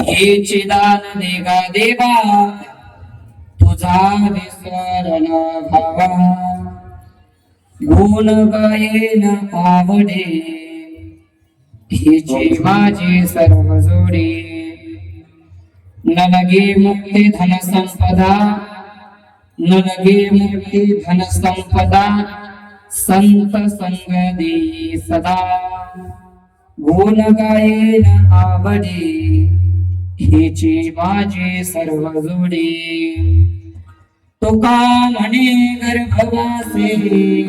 हे चिदान देगा देवा तुझा विसरल भावा गुण गायेन आवडे हिची माझी सर्व जोडी न लगे मुक्ती धन संपदा न लगे मुक्ती धन संपदा संत संग देई सदा गुण गायेन आवडे हिची माझी सर्व जोडी तुका म्हणे गर्भवासी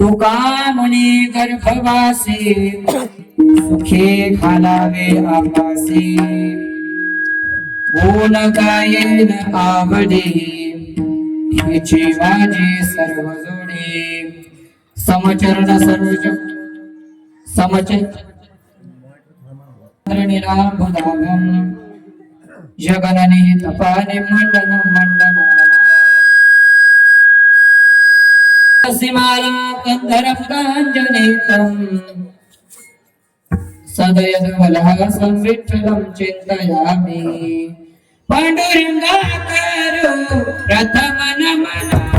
तुका म्हणे गर्भवासी सुखे घालावे आपासी गुण गायेन आवडे हिची माझी सर्व जोडी समचरण सरोज निराभुदागम जगननी तपाने मंडन मंडन सिमाला कंधरम कांजनेतम सदयद्वलः संविठ्ठलं चिन्तयामि पाण्डुरङ्गाकरो प्रथम नमः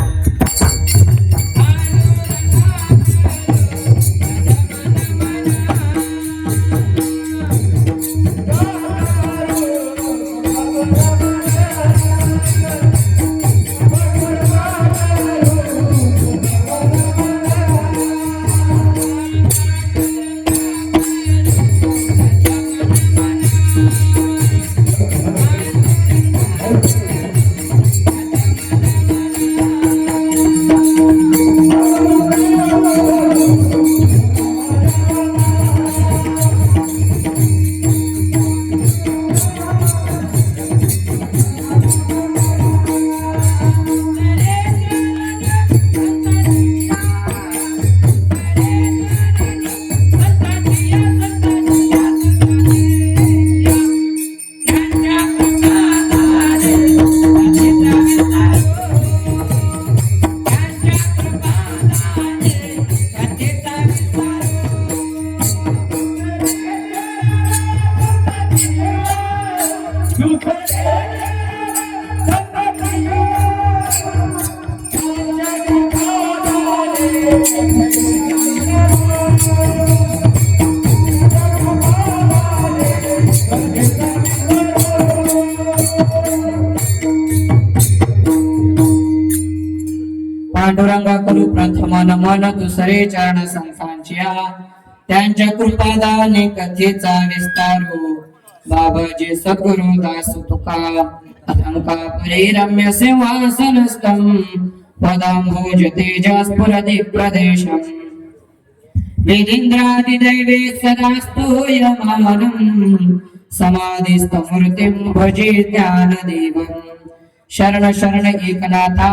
पांडुरंगाकडू प्रथम नमन दुसरे चरण संतांच्या त्यांच्या कृपादाने कथेचा विस्तारो बाबाजी सद्गुरु दास तुका अथंका परिरम्य सिंहासनस्थं पदांभोज तेजस्फुरति प्रदेशम् वेदीन्द्रादिदैवे सदा स्तूयमानं समाधिस्थमूर्तिं भजे ज्ञानदेवम् शरण शरण एकनाथा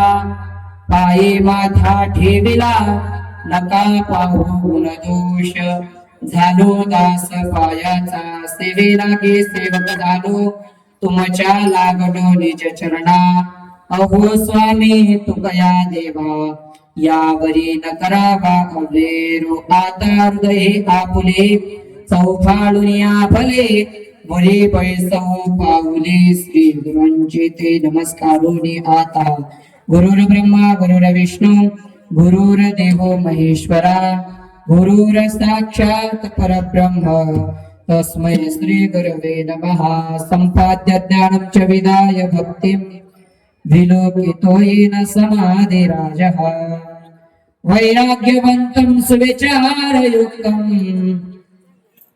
पायी माथा ठेविला नका पाहून दोष झालो दास पायाचा सेवे लागे सेवक झालो तुमच्या लागलो निज चरणा अहो स्वामी तुकया देवा यावरी न करावा अवेरो आता हृदय आपुले चौफाळुनिया फले मुली पैसव पाऊले श्री गुरूंचे ते नमस्कारोनी आता गुरुर ब्रह्मा गुरुर विष्णू गुरुर देवो महेश्वरा गुरुर साक्षात परब्रह्म तस्मै श्री गुरवे नमः संपाद्य ज्ञानं च विदाय भक्तिं विलोकितो येन समाधिराजः वैराग्यवन्तं सुविचारयुक्तं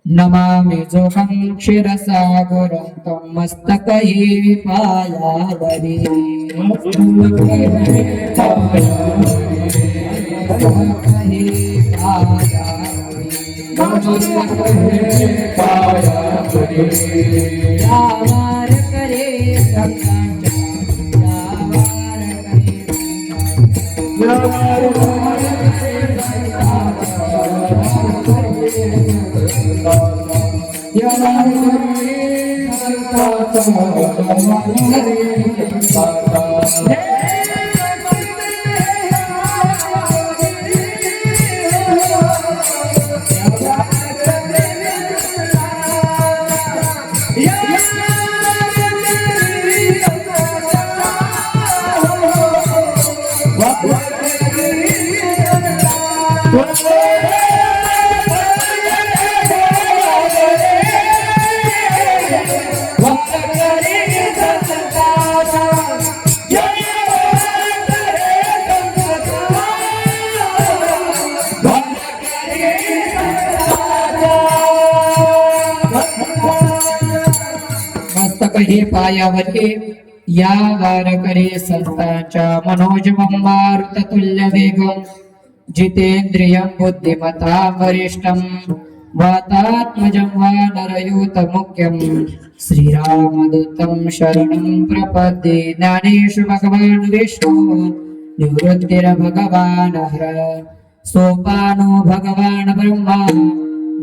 नमामि जोगं क्षीरसागरं मस्तकये पायावरी यावार करे मस्तक हे पायावरी या वारकरी संतांच्या मनोजवं मारुत तुल्य वेगं जितेंद्रियं बुद्धिमता वरिष्ठं वातात्मजं वानरयूत मुख्यं श्रीरामदूतं शरणं प्रपद्ये ज्ञानेषु भगवान् विष्णु निवृत्तिर्भगवान् हर सोपानो भगवान् ब्रह्मा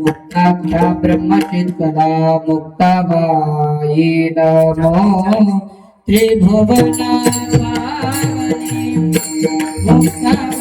मुक्ताख्या ब्रह्मचित्कला मुक्ताबाई नमो त्रिभुवनापावनी मुक्ताबाई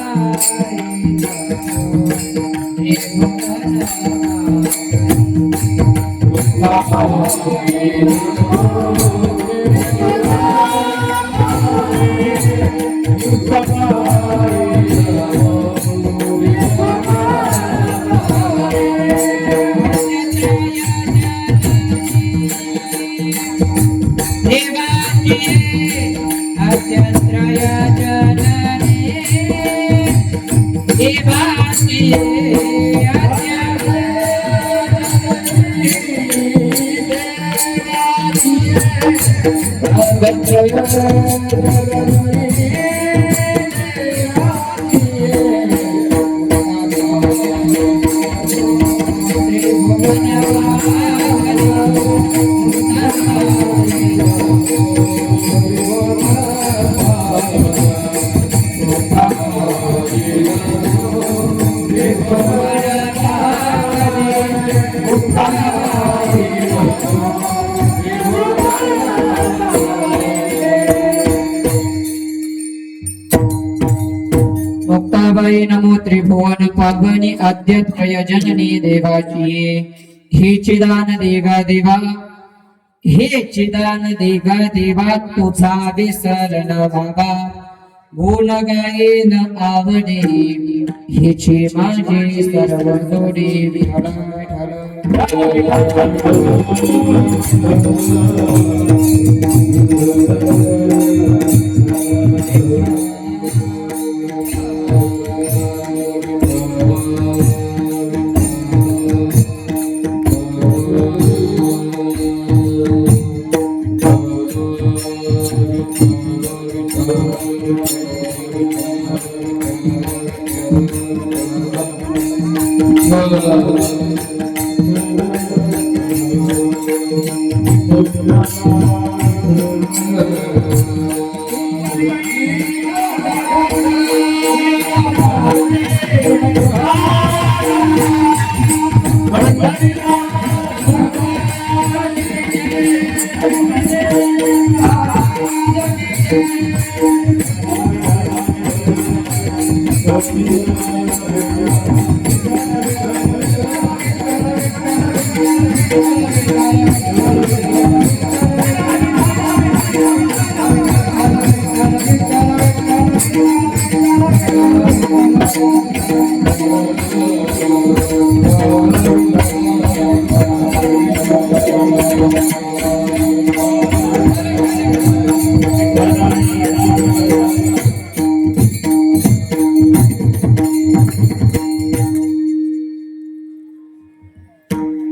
मुक्ताबाई नमो त्रिभुवन पावनी आद्यत्रय जननी देवाची हे चिदान देगा देवा हे चिदान देगा देवा तुझा विसर न बाबा गुण गायन आवडे हेची माझी सर्व जोडी विठ्ठल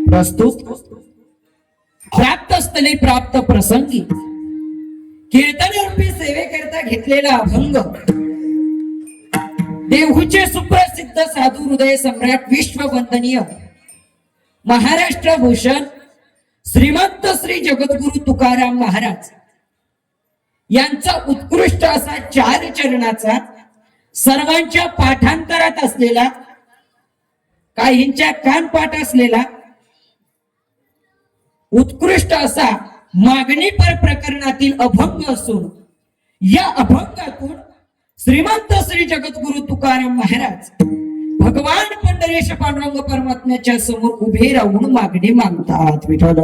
प्रस्तुत प्राप्त स्थली प्राप्त प्रसंगी कीर्तनरूपी सेवेकरता घेतलेला अभंग देहूचे सुप्रसिद्ध साधू हृदय सम्राट विश्ववंदनीय महाराष्ट्र भूषण श्रीमंत श्री जगद्गुरु तुकाराम महाराज यांचा उत्कृष्ट असा 4 चरणाचा सर्वांच्या पाठांतरात असलेला काहींच्या कानपाठ असलेला उत्कृष्ट असा मागणी पर प्रकरणातील अभंग असून या अभंगातून श्रीमंत श्री जगद्गुरु तुकाराम महाराज भगवान पंढरीश पांडुरंग परमात्म्याच्या समोर उभे राहून मागणी मागतात. विठ्ठल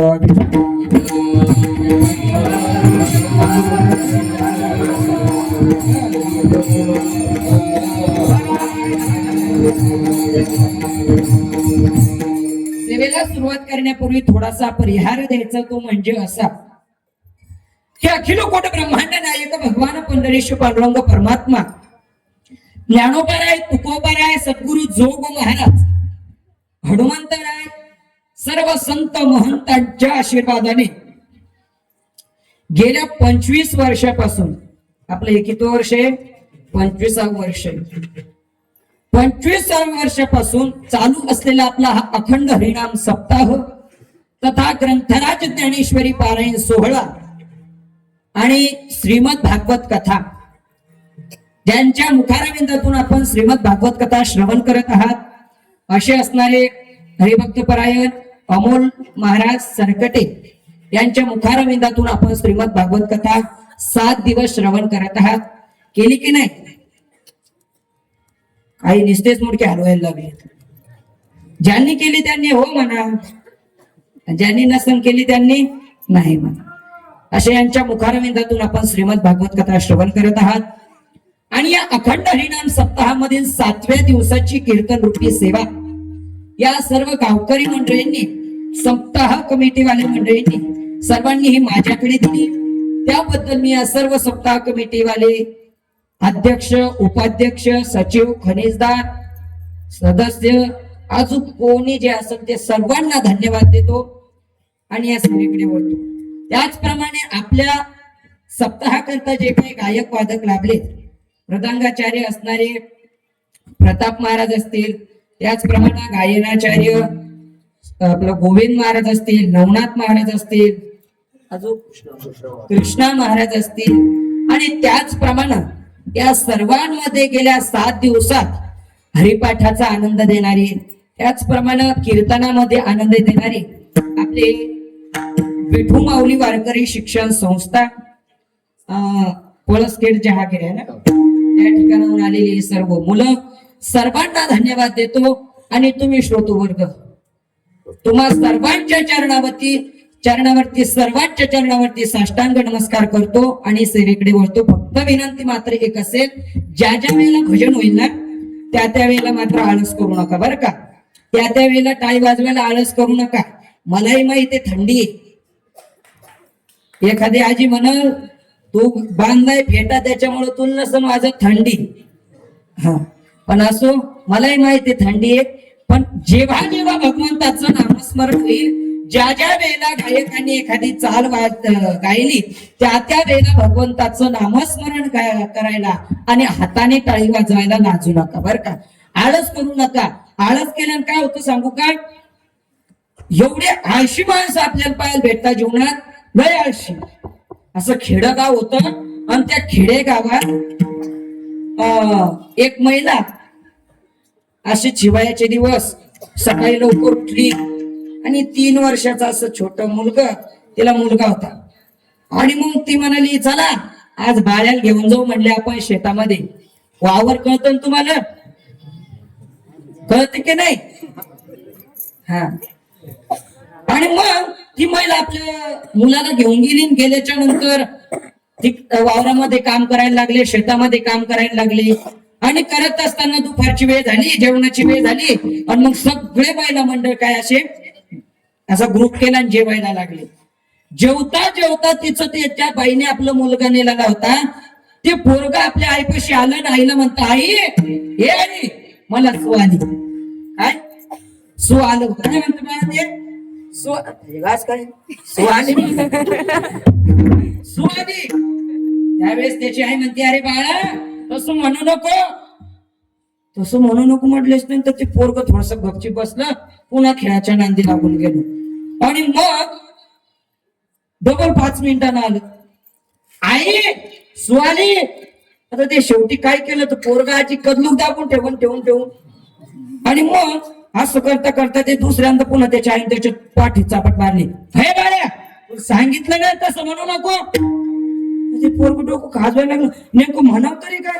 सेवेला सुरुवात करण्यापूर्वी थोडासा परिहार द्यायचा, तो म्हणजे असा की अखिल कोट ब्रह्मांड नायक भगवान पंढरीश पांडुरंग परमात्मा ज्ञानोबराय तुकोबराय सद्गुरु जोग महाराज हनुमंतराय सर्व संत महंतांच्या आशीर्वादाने गेल्या 25 वर्षापासून, आपलं हे किती वर्ष आहे? 25वे वर्ष आहे. 25व्या वर्षापासून चालू असलेला आपला हा अखंड हरिनाम सप्ताह तथा ग्रंथराज ज्ञानेश्वरी पारायण सोहळा आणि श्रीमद भागवत कथा, ज्यांच्या मुखारविंदातून आपण श्रीमद भागवत कथा श्रवण करत आहात, असे असणारे हरिभक्त परायण अमोल महाराज सरकटे यांच्या मुखारविंदातून आपण श्रीमद भागवत कथा 7 दिवस श्रवण करत आहात. केली की नाही? काही निस्तेच मुडके हलवायला लागले. ज्यांनी केली त्यांनी हो म्हणा, ज्यांनी नसन केली त्यांनी नाही म्हणा. अशा यांच्या मुखारविंदातून आपण श्रीमद भागवत कथा श्रवण करत आहात. आणि या अखंड हरिनाम सप्ताहामधील 7व्या दिवसाची कीर्तन रूपी सेवा या सर्व गावकरी मंडळींनी, सप्ताह कमिटीवाले मंडळींनी सर्वांनी ही माझ्याकडे दिली. त्याबद्दल मी या सर्व सप्ताह कमिटीवाले अध्यक्ष, उपाध्यक्ष, सचिव, खनिजदार, सदस्य, अजून कोणी जे असेल ते सर्वांना धन्यवाद देतो आणि या सगळीकडे बोलतो. त्याचप्रमाणे आपल्या सप्ताहाकरता जे काही गायक वादक लाभले, मृदंगाचार्य असणारे प्रताप महाराज असतील, त्याचप्रमाणे गायनाचार्य आपलं गोविंद महाराज असतील, नवनाथ महाराज असतील, अजून कृष्णा महाराज असतील, आणि त्याचप्रमाणे या सर्वांमध्ये गेल्या 7 दिवसात हरिपाठाचा आनंद देणारे, त्याचप्रमाणे कीर्तनामध्ये आनंद देणारे आपले विठू माऊली वारकरी शिक्षण संस्था पळसखेड जहागीर आहे ना, त्या ठिकाणाहून आलेली सर्व मुलं, सर्वांना धन्यवाद देतो. आणि तुम्ही श्रोतृवर्ग, तुम्हा सर्वांच्या सर्वांच्या चरणावरती साष्टांग नमस्कार करतो आणि सेवेकडे वळतो. फक्त विनंती मात्र एक असेल, ज्या वेळेला भजन होईल ना त्या वेळेला मात्र आळस करू नका बरं का. त्या वेळेला टाळी वाजवायला आळस करू नका. मलाही माहिती थंडी आहे. एखादी आजी म्हणाल तू बांधलाय फेटा त्याच्यामुळे तुला नसन वाजत थंडी. हा, पण असो, मलाही माहिती थंडी आहे. पण जेव्हा जेव्हा भगवंताचं नामस्मरण होईल, ज्या वेळेला गायकांनी एखादी चाल गायली त्या वेळेला भगवंताचं नामस्मरण करायला आणि हाताने टाळी वाजवायला लाजू नका बरं का. आळस करू नका. आळस केल्यानं काय होतं सांगू का? एवढे आळशी माणसं आपल्याला पाहायला भेटतात जीवनात, लय आळशी. असं खेडगाव होतं आणि त्या खेडेगावात एक महिला असे शिवायाचे दिवस सकाळी लवकर उठली आणि 3 वर्षाचा असं छोट मुलगा, तिला मुलगा होता. आणि मग ती म्हणाली चला आज बाळ्याला घेऊन जाऊ म्हणले आपण शेतामध्ये. वावर कळतं ना तुम्हाला? कळते की नाही? हा. आणि मग ती महिला आपल्या मुलाला घेऊन गेली. गेल्याच्या नंतर ती वावरामध्ये काम करायला लागले, शेतामध्ये काम करायला लागले. आणि करत असताना दुपारची वेळ झाली, जेवणाची वेळ झाली. आणि मग सगळे महिला मंडळ काय असा ग्रुप केला आणि जेवायला लागले. जेवता जेवता तिचं त्या बाईने आपलं मुलगा नेलेला होता. ते पोरगा आपल्या आईपाशी आलं ना, आईला म्हणता आई हे आई मला सू आली. काय सू आलं होतं ना म्हणतो मला ते काय सू आली सू आली. त्यावेळेस त्याची आई म्हणते अरे बाळा तसं म्हणू नको, तसं म्हणू नको म्हटलेच नाही. तर ते पोरग थोडस गपची बसलं, पुन्हा खेळाच्या नांदी लागून गेलो. आणि मग डबल 5 मिनिटांना आलं, आई सुआली. आता ते शेवटी काय केलं तर पोरगाची कदलूक दाबून ठेवून आणि मग असं करता करता ते दुसऱ्यांदा पुन्हा त्याच्या आईने त्याच्या पाठी चापट मारली. हे बाळ्या सांगितलं ना तसं म्हणू नको. ते पोरग डोकं खाजवायला लागलं. नेमकं म्हणाव तरी काय?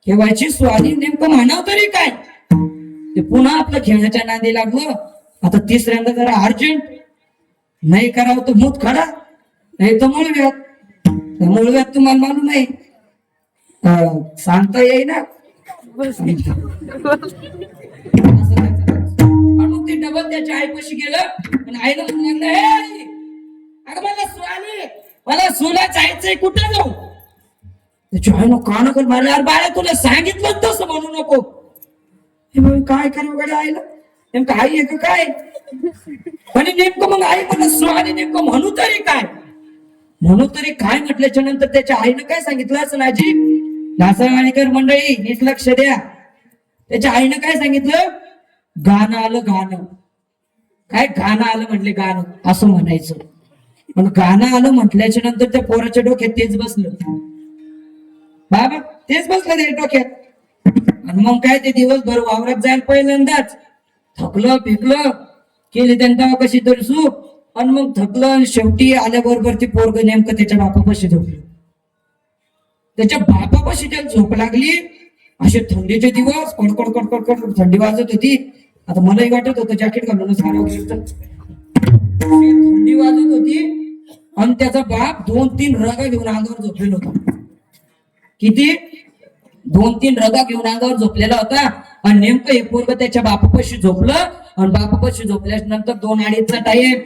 केव्हाची स्वाली नेमकं म्हणाव तरी काय? ते पुन्हा आपलं खेळाच्या नांदी लागलं. आता तिसऱ्यांदा जरा अर्जंट नाही करावं तर मूत खडा, नाही तर मूळव्यात तुम्हाला मालूम आहे सांगता येई ना. मग ते डबल त्याच्या आईपाशी गेलं आणि आईला म्हणलं अगं मला सुला जायचंय, कुठे जाऊ? त्याच्या आईनं कानाकल मारले. अरे बाळा तुला सांगितलं तसं म्हणू नको. काय करू गड्या आईला? नेमकं आई आहे का काय? आणि नेमकं मग आई म्हणत स्वाने नेमकं म्हणू तरी काय, म्हणू तरी काय म्हटल्याच्या नंतर त्याच्या आईनं काय सांगितलं असं नाजी नासावाणीकर मंडळी नीट लक्ष द्या. त्याच्या आईनं काय सांगितलं, गाणं आलं गाणं. काय गाणं आलं म्हणले, गाणं असं म्हणायचं. पण गाणं आलं म्हटल्याच्या नंतर त्या पोराच्या डोक्यात तेच बसलं, बाबा तेच बसलं त्या डोक्यात. आणि मग काय ते दिवसभर वावरात जायला पहिल्यांदाच थकलं पिकलं केली त्यांना कशी तरी सूप, आणि मग थकलं आणि शेवटी आल्याबरोबर ते पोरग नेमकं त्याच्या बापापाशी झोपलं. त्याच्या बापापाशी त्याला झोप लागली. असे थंडीचे दिवस कडकड कडकड कडकड थंडी वाजत होती. आता मलाही वाटत होतं जॅकेट घालूनच घालावं, थंडी वाजत होती. आणि त्याचा बाप 2-3 रगा घेऊन अंगावर झोपलेला होता. किती? 2-3 रगा घेऊन अंगावर झोपलेला होता. आणि नेमकं हे पोरग त्याच्या बापापाशी झोपलं. आणि बापापाशी झोपल्याच्या नंतर 2-2:30चा टाइम,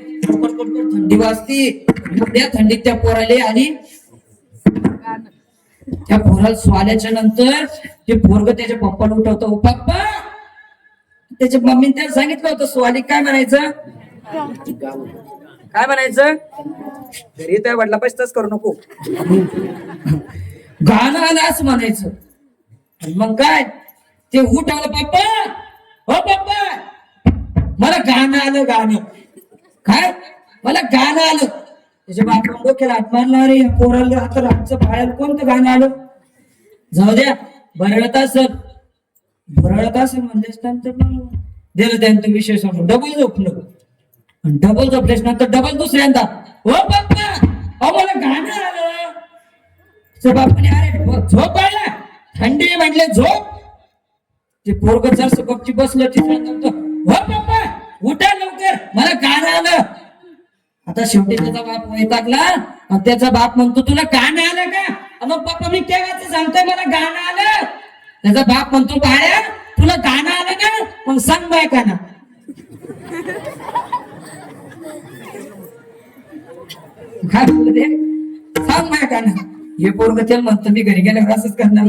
थंडी वाजती. त्या थंडीत त्या पोराला आली. त्या पोराला स्वाल्याच्या नंतर ते पोरग त्याच्या पप्पाला उठवतो, पप्पा. त्याच्या मम्मीने त्याला सांगितलं होतं स्वाली काय म्हणायचं, काय म्हणायचं, घरी त्या वडला पैसाच करू नको, गाणं आलं असं म्हणायचं. मग काय ते उठवलं, पप्पा हो पप्पा मला गाणं आलं, गाणं काय मला गाणं आलं. त्याच्या बापानं डोक्याला हात मारला, अरे पोराला आता रातचं पाळायला कोणतं गाणं आलं, जाऊ द्या भरळत असेल म्हणल्याच नंतर दिलं त्यांचं विषय समोर. डबल झोपलं. आणि डबल झोपल्याच नंतर डबल दुसऱ्यांदा, हो पप्पा अहो मला गाणं आलं. बापाने अरे झोप आला, थंडी म्हटले झोप. ते पोरग जर गपची बसलं तिथं, हो पप्पा उठा लवकर मला गाणं आलं. आता शेवटी त्याचा बाप वैतागला आणि त्याचा बाप म्हणतो तुला गाणं आलं का, मग पप्पा मी केव्हाच सांगतोय मला गाणं आलं. त्याचा बाप म्हणतो बाळ्या तुला गाणं आलं का, मग सांग बायकांना. काय बोलते, सांग बायकांना. हे पोरग त्याला म्हणतो मी घरी गेल्यावर असंच करणार.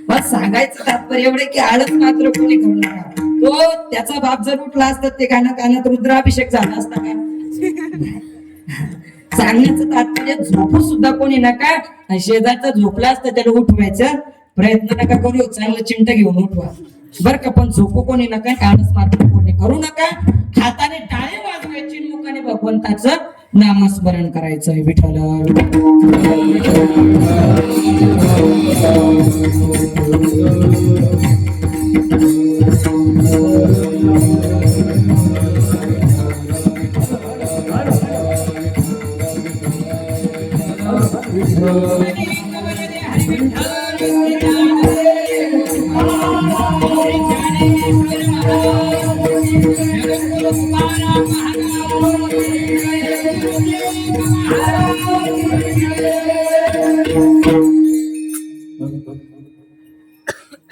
मग सांगायचं तात्पर्य एवढे की आळस मात्र कोणी करणार. तो त्याचा बाप जर उठला असता ते गाणं कानात रुद्राभिषेक झाला असता का. सांगण्याचं तात्पर्य झोपू सुद्धा कोणी नका. शेजारचा झोपला असता त्याला उठवायचं प्रयत्न नका करू, चांगलं चिमट घेऊन उठवा बर का. पण झोपू कोणी नका, आळस मात्र कोणी करू नका. हाताने टाळे वाजवायची, मुखाने भगवंताचं नामस्मरण करायचं. विठ्ठल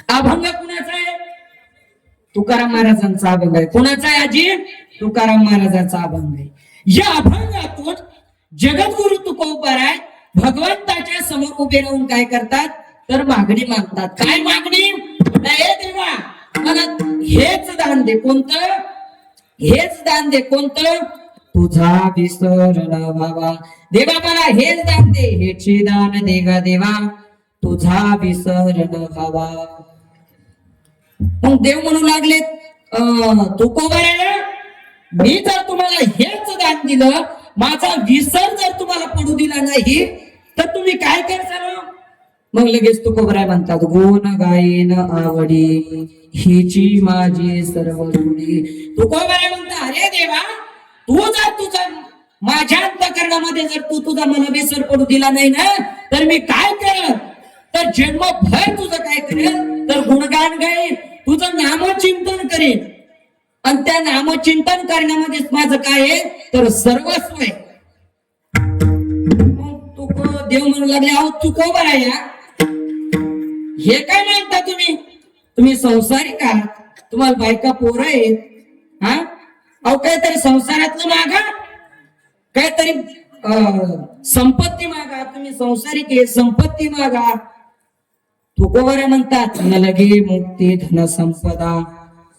अभंग कुणाचा आहे, तुकाराम महाराजांचा अभंग आहे. कुणाचा आहे आजी, तुकाराम महाराजांचा अभंग आहे. या अभंगातून जगद्गुरु तुकोबाराय भगवंताच्या समोर उभे राहून काय करतात तर मागणी मागतात. काय मागणी, हे देवा मला हेच दान दे. कोणतं, हेच दान दे. कोणतं, तुझा विसर न व्हावा. देवा मला हेच दान दे, हेचे दान दे गा देवा, तुझा विसर न व्हावा. मग देव म्हणू लागलेत तुकोबाराय मी जर तुम्हाला हेच दान दिलं, माझा विसर जर तुम्हाला पडू दिला नाही तर तुम्ही काय करसाल. मग लगेच तुकोबाराय म्हणतात, गुण गायन आवडी हिची माझी सर्व जोडी. तुकोबाराय म्हणतात, अरे देवा तू जर तुझा माझ्या अंतःकरणामध्ये जर तू तुझा मला विसर पडू दिला नाही ना तर मी काय करेन, तर जन्मभर तुझं काय करेल तर गुणगान गाईन, तुझं नामचिंतन करेन. आणि त्या नामचिंतन करण्यामध्येच माझं काय आहे तर सर्वस्व आहे. देव म्हणू लागले, अहो तुकोबाराय हे काय म्हणता तुम्ही, तुम्ही संसारिक आहात, तुम्हाला बायका पोरं आहेत. हा अहो काहीतरी संसारातलं मागा, काहीतरी संपत्ती मागा. तुम्ही संसारिक आहे, संपत्ती मागा. तुकोबाराय म्हणतात, न लगे मुक्ती धन संपदा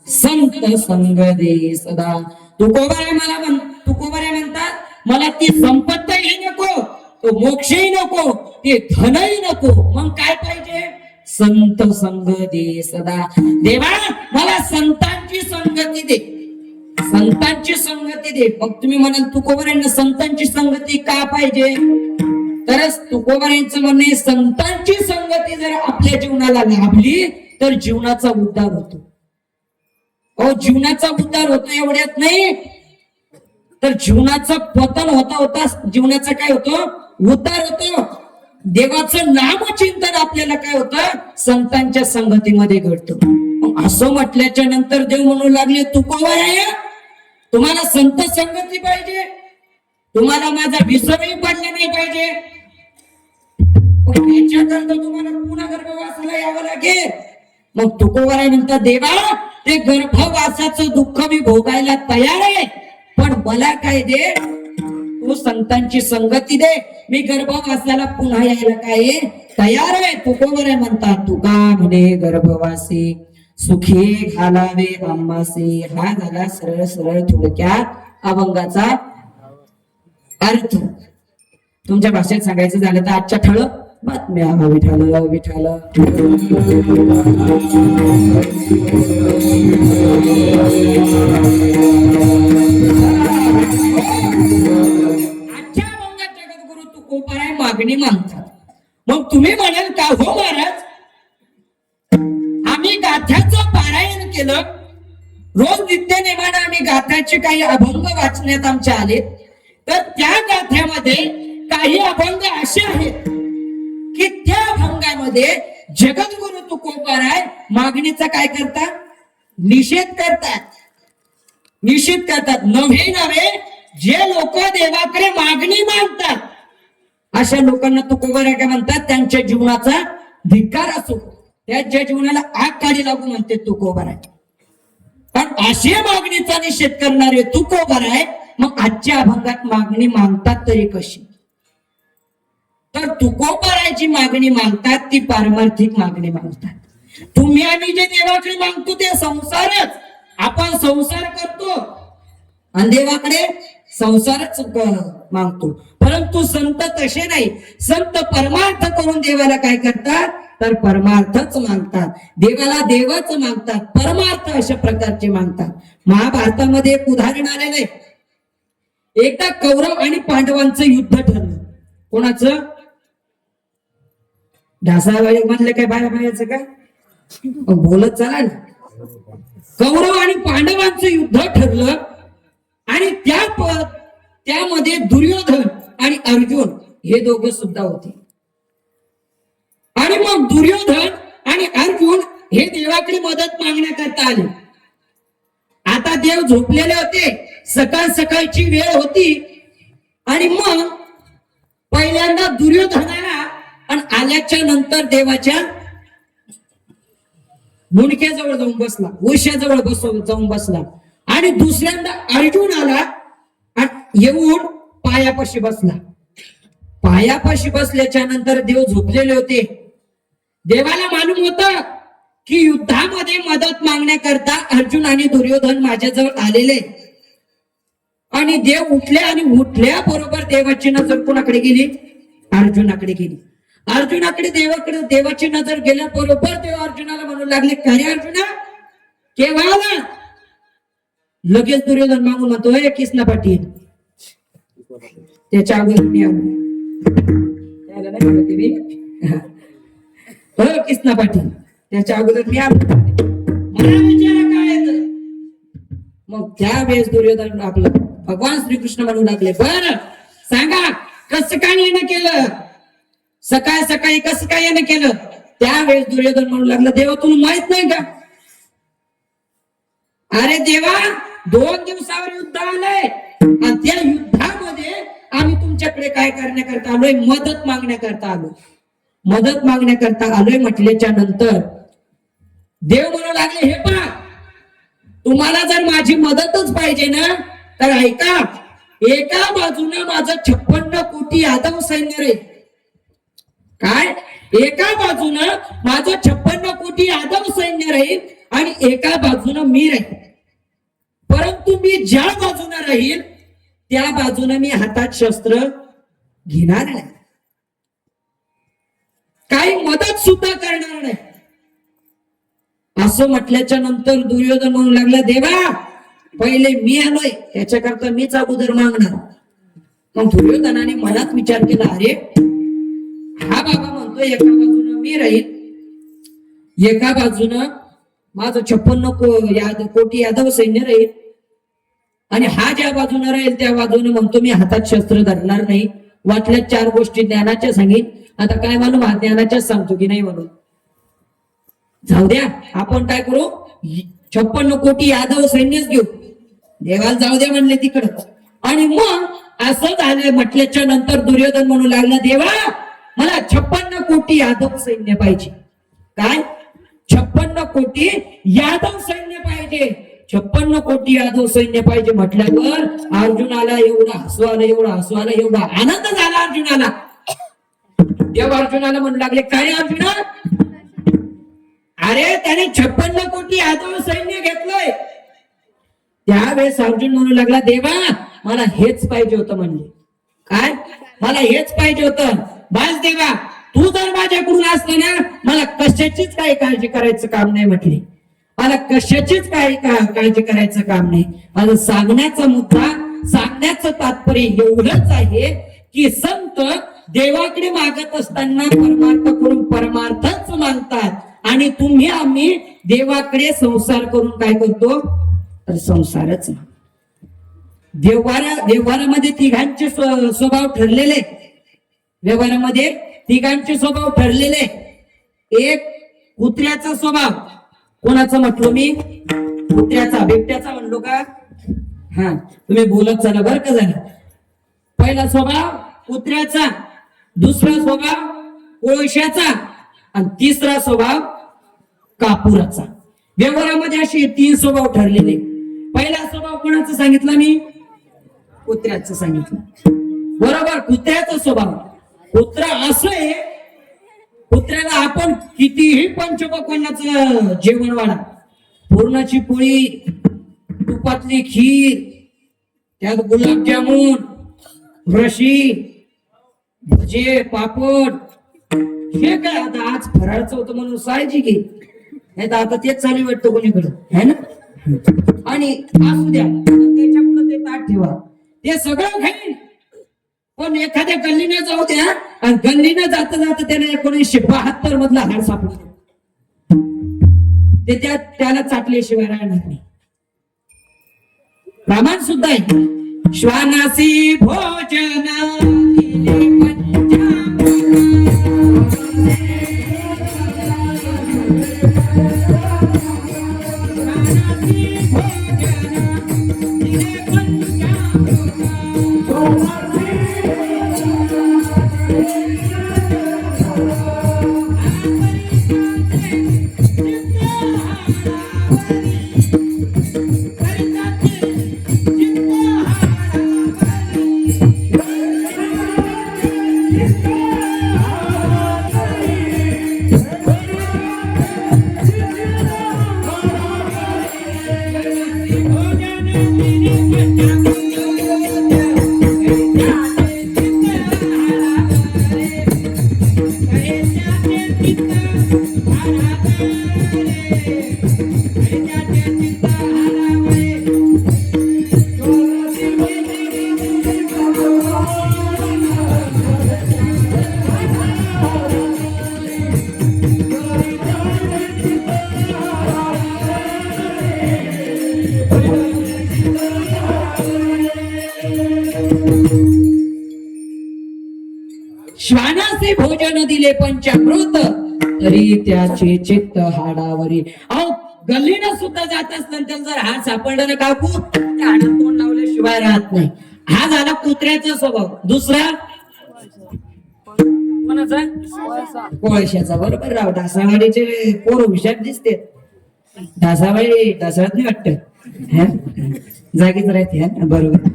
संत संग दे सदा. तुकोबाराय म्हणतात मला ती संपत्तीही नको, तो मोक्षही नको, ते धनही नको, मग काय पाहिजे? संत संग दे सदा. देवा मला संतांची संगती दे, संतांची संगती दे. मग तुम्ही म्हणाल तुकोबारायांना संतांची संगती का पाहिजे? तरच तुकोबारायांचं म्हणणे संतांची संगती जर आपल्या जीवनाला लाभली तर जीवनाचा उद्धार होतो. जीवनाचा उद्धार होतो एवढ्यात नाही, तर जीवनाचं पतन होता होता जीवनाचा काय होतो? उद्धार होतो. देवाचं नामचिंतन आपल्याला काय होतं? संतांच्या संगतीमध्ये घडतं. असं म्हटल्याच्या नंतर देव म्हणू लागले तुकोबाराय तुम्हाला संत संगती पाहिजे, तुम्हाला माझा विसरही पडला नाही पाहिजे, त्याच्याकरता तुम्हाला पुन्हा गर्भवासाला यावं लागेल. मग तुकोबाराय म्हणतात देवा ते गर्भवासाचं दुःख मी भोगायला तयार आहे, पण मला काय दे? तू संतांची संगती दे, मी गर्भवासाला पुन्हा यायला काय तयार आहे. तुकोबाराय म्हणतात तुका म्हणे गर्भवासी सुखी घालावे आम्हासी. हा झाला सरळ सरळ थोडक्यात अभंगाचा अर्थ. तुमच्या भाषेत सांगायचं झालं तर आजच्या ठळक बातम्या. विठाल विठाल. आजच्या अभंगात जगद्गुरु तुकोबाराय मागणी मागतात. मग तुम्ही म्हणाल का हो महाराज आम्ही गाथ्याचं पारायण केलं, रोज नित्यनेमानं आम्ही गाथ्याचे काही अभंग वाचण्यात आमचे आले, तर त्या गाथ्यामध्ये काही अभंग असे आहेत की त्या अभंगामध्ये जगद्गुरु तुकोबाराय मागणीचा काय करतात? निषेध करतात. नव्हे जे लोक देवाकडे मागणी मागतात अशा लोकांना तुकोबाराय काय म्हणतात? त्यांच्या जीवनाचा धिक्कार असो, त्यांच्या जीवनाला आग काढी लागू म्हणते तुकोबाराय. पण अशी मागणीचा निषेध करणारे तुकोबाराय मग आजच्या अभंगात मागणी मागतात तरी कशी? तर तुकोबारायची मागणी मागतात ती पारमार्थिक मागणी मागतात. तुम्ही आम्ही जे देवाकडे मागतो ते संसारच, आपण संसार करतो आणि देवाकडे संसारच मागतो. परंतु संत तसे नाही, संत परमार्थ करून देवाला काय करतात? तर परमार्थच मागतात. देवाला देवच मागतात, परमार्थ अशा प्रकारचे मागतात. महाभारतामध्ये एक उदाहरण आलेलं आहे. एकदा कौरव आणि पांडवांचं युद्ध ठरलं. कोणाचं? ढासाबाई म्हणले काय बायाचं का बोलत चला ना. कौरव आणि पांडवांचं युद्ध ठरलं आणि त्यामध्ये दुर्योधन आणि अर्जुन हे दोघं सुद्धा होते. आणि मग दुर्योधन आणि अर्जुन हे देवाकडे मदत मागण्याकरता आले. आता देव झोपलेले होते, सकाळची वेळ होती आणि मग पहिल्यांदा दुर्योधनाला आणि आल्याच्या नंतर देवाच्या मुंडक्याजवळ जाऊन बसला, उशाजवळ जाऊन बसला. आणि दुसऱ्यांदा अर्जुन आला आणि येऊन पायापाशी बसला. पायापाशी बसल्याच्या नंतर देव झोपलेले होते. देवाला मालूम होतं की युद्धामध्ये मदत मागण्याकरता अर्जुन आणि दुर्योधन माझ्याजवळ आलेले. आणि देव उठले आणि उठल्या बरोबर देवाची नजर कोणाकडे गेली? अर्जुनाकडे गेली. अर्जुनाकडे देवाची नजर गेल्याबरोबर देव अर्जुनाला म्हणू लागले, का रे अर्जुना केव्हा आला? लगेच दुर्योधन मागून म्हणतोय किसना पाटील. त्याच्या अगोदर मी आलो. हो किसना पाटील, त्याच्या अगोदर मी आलो. मला विचारा काय येत? मग त्यावेळेस दुर्योधन आपलं भगवान श्रीकृष्ण म्हणू लागले, बर सांगा कसं काय येणं केलं? सकाळी कसं काय येणं केलं? त्यावेळेस दुर्योधन म्हणू लागला, देवा तुला माहित नाही का? अरे देवा 2 दिवसावर युद्ध आलंय आणि त्या युद्धामध्ये आम्ही तुमच्याकडे काय करण्याकरता आलोय? मदत मागण्याकरता आलो. मदत मागण्याकरता आलोय म्हटल्याच्या नंतर देव म्हणू लागले, हे पहा तुम्हाला जर माझी मदतच पाहिजे ना तर ऐका, एका बाजूने माझं 56 कोटी यादव सैन्य रे. काय एका बाजूनं माझं 56 कोटी यादव सैन्य राहील आणि एका बाजूनं मी राहील. परंतु मी ज्या बाजूनं राहील त्या बाजूनं मी हातात शस्त्र घेणार नाही, काही मदत सुद्धा करणार नाही. असं म्हटल्याच्या नंतर दुर्योधन म्हणू लागला, देवा पहिले मी आलोय, त्याच्याकरता मीच अगोदर मागणार. मग दुर्योधनाने मनात विचार केला, अरे हा बाबा म्हणतोय एका बाजूनं मी राहील, एका बाजूनं माझं 56 कोटी यादव सैन्य राहील, आणि हा ज्या बाजूने राहील त्या बाजूने म्हणतो मी हातात शस्त्र धरणार नाही. वाटल्या 4 गोष्टी ज्ञानाच्या सांगेन. आता काय मालूम हा ज्ञानाच्याच सांगतो की नाही म्हणून. जाऊ द्या, आपण काय करू, 56 कोटी यादव सैन्यच घेऊ. देवाला जाऊ द्या म्हणले तिकडच. आणि मग असं झालं म्हटल्याच्या नंतर दुर्योधन म्हणू लागला, देवा मला 56 कोटी यादव सैन्य पाहिजे. काय 56 कोटी यादव सैन्य पाहिजे, 56 कोटी यादव सैन्य पाहिजे म्हटल्यावर अर्जुनाला एवढा हसू आलं, एवढा हसू आलं, एवढा आनंद झाला अर्जुनाला. देव अर्जुनाला म्हणू लागले, काय अर्जुना, अरे त्याने 56 कोटी यादव सैन्य घेतलंय. त्यावेळेस अर्जुन म्हणू लागला, देवा मला हेच पाहिजे होतं. म्हणले काय, मला हेच पाहिजे होतं. बस देवा, तू जर माझ्याकडून असलं ना मला कशाचीच काही काळजी करायचं काम नाही. म्हटले मला कशाचीच काही काळजी करायचं काम नाही. माझं सांगण्याचा मुद्दा, सांगण्याचं तात्पर्य एवढंच आहे की संत देवाकडे मागत असताना परमार्थ करून परमार्थच मागतात, आणि तुम्ही आम्ही देवाकडे संसार करून काय करतो, तर संसारच. व्यवहारामध्ये तिघांचे स्वभाव ठरलेले, व्यवहारामध्ये तिघांचे स्वभाव ठरलेले. एक कुत्र्याचा स्वभाव, कोणाचा म्हटलो मी, कुत्र्याचा. बिबट्याचा म्हणलो का, हा तुम्ही बोलत चला बरं का झालं. पहिला स्वभाव कुत्र्याचा, दुसरा स्वभाव कोळशाचा, आणि तिसरा स्वभाव कापुराचा. व्यवहारामध्ये असे 3 स्वभाव ठरलेले. पहिला स्वभाव कोणाचा सांगितला मी, कुत्र्याचं सांगितलं. बरोबर, कुत्र्याचा स्वभाव. कुत्रा असं आहे, कुत्र्याला आपण कितीही पंचपक्वान्नाचं जेवण वाढा, पुरणाची पोळी, तुपातली खीर, त्यात गुलाबजामुन, रशी, भजे, पापड, हे काय आता आज फराळचं होतं म्हणून सायची की नाही तर आता तेच चालू वाटतं कोणीकडे, है ना. आणि असू द्या, त्याच्या पुढे ते ताट ठेवा, ते सगळं खाईल. पण एखाद्या गल्लीनं जाऊ द्या, आणि गल्लीनं जाता जाता त्याला 1972 मधला हाड सापडतो, ते त्याला चाटल्याशिवाय राहणार नाही. प्रमाण सुद्धा आहे. श्वानासी भोजन श्वानाचे भोजन दिले पंचामृत, तरी त्याचे चित्त हाडावरी. अहो गल्लीनं सुद्धा जात असताना जर हाड सापडला ना काकू, त्या हाडात तोंड लावल्याशिवाय राहत नाही. हा झाला कुत्र्याचा स्वभाव. दुसरा कोणाचा, कोळशाचा. बरोबर राव, ढासावाडीचे पोर हुशार दिसते. ढासावाडी ढासाळत नाही वाटत, जागीच राहते. बरोबर.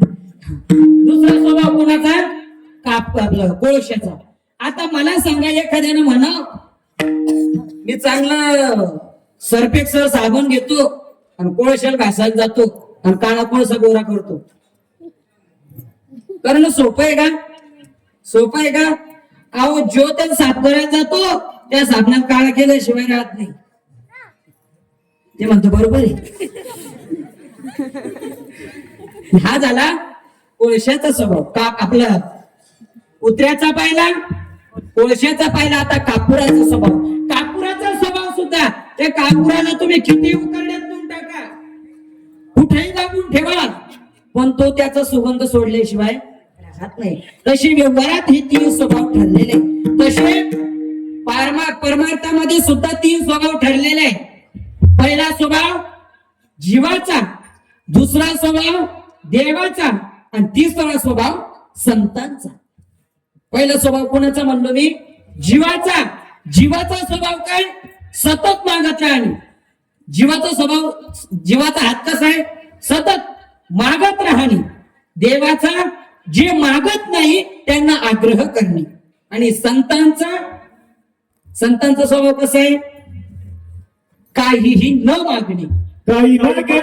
दुसरा स्वभाव कोणाचा, आपलं कोळशाचा. आता मला सांगा, एखाद्यानं म्हणा मी चांगलं सर्फेक्सर साबण घेतो आणि कोळशाल घासायला जातो आणि काळा कोळसा गोरा करतो. करणं सोपं आहे का? सोपं आहे का? अहो जो त्याला साफ करायला जातो त्या साबणात काळा केल्याशिवाय राहत नाही. ते म्हणतो बरोबर आहे. हा झाला कोळशाचा स्वभाव. का आपला उतऱ्याचा पाहिला, कोळशाचा पाहिला, आता कापुराचा स्वभाव. कापुराचा स्वभाव सुद्धा, त्या कापुराला तुम्ही किती उकरण्यात देऊन टाका, कुठेही दाबून ठेवा, पण तो त्याचा सुगंध सोडल्याशिवाय राहत नाही. तशी व्यवहारात हे तीन स्वभाव ठरलेले. तसे परमार्थामध्ये सुद्धा तीन स्वभाव ठरलेले आहे. पहिला स्वभाव जीवाचा, दुसरा स्वभाव देवाचा आणि तिसरा स्वभाव संतांचा. पहिला स्वभाव कोणाचा म्हणलो मी? जीवाचा. जीवाचा स्वभाव काय? सतत मागत राहणे. जीवाचा स्वभाव, जीवाचा हात कसा आहे? सतत मागत राहणे. देवाचा जे मागत नाही त्यांना आग्रह करणे. आणि संतांचा स्वभाव कसा आहे? काहीही न मागणे. काही मागणे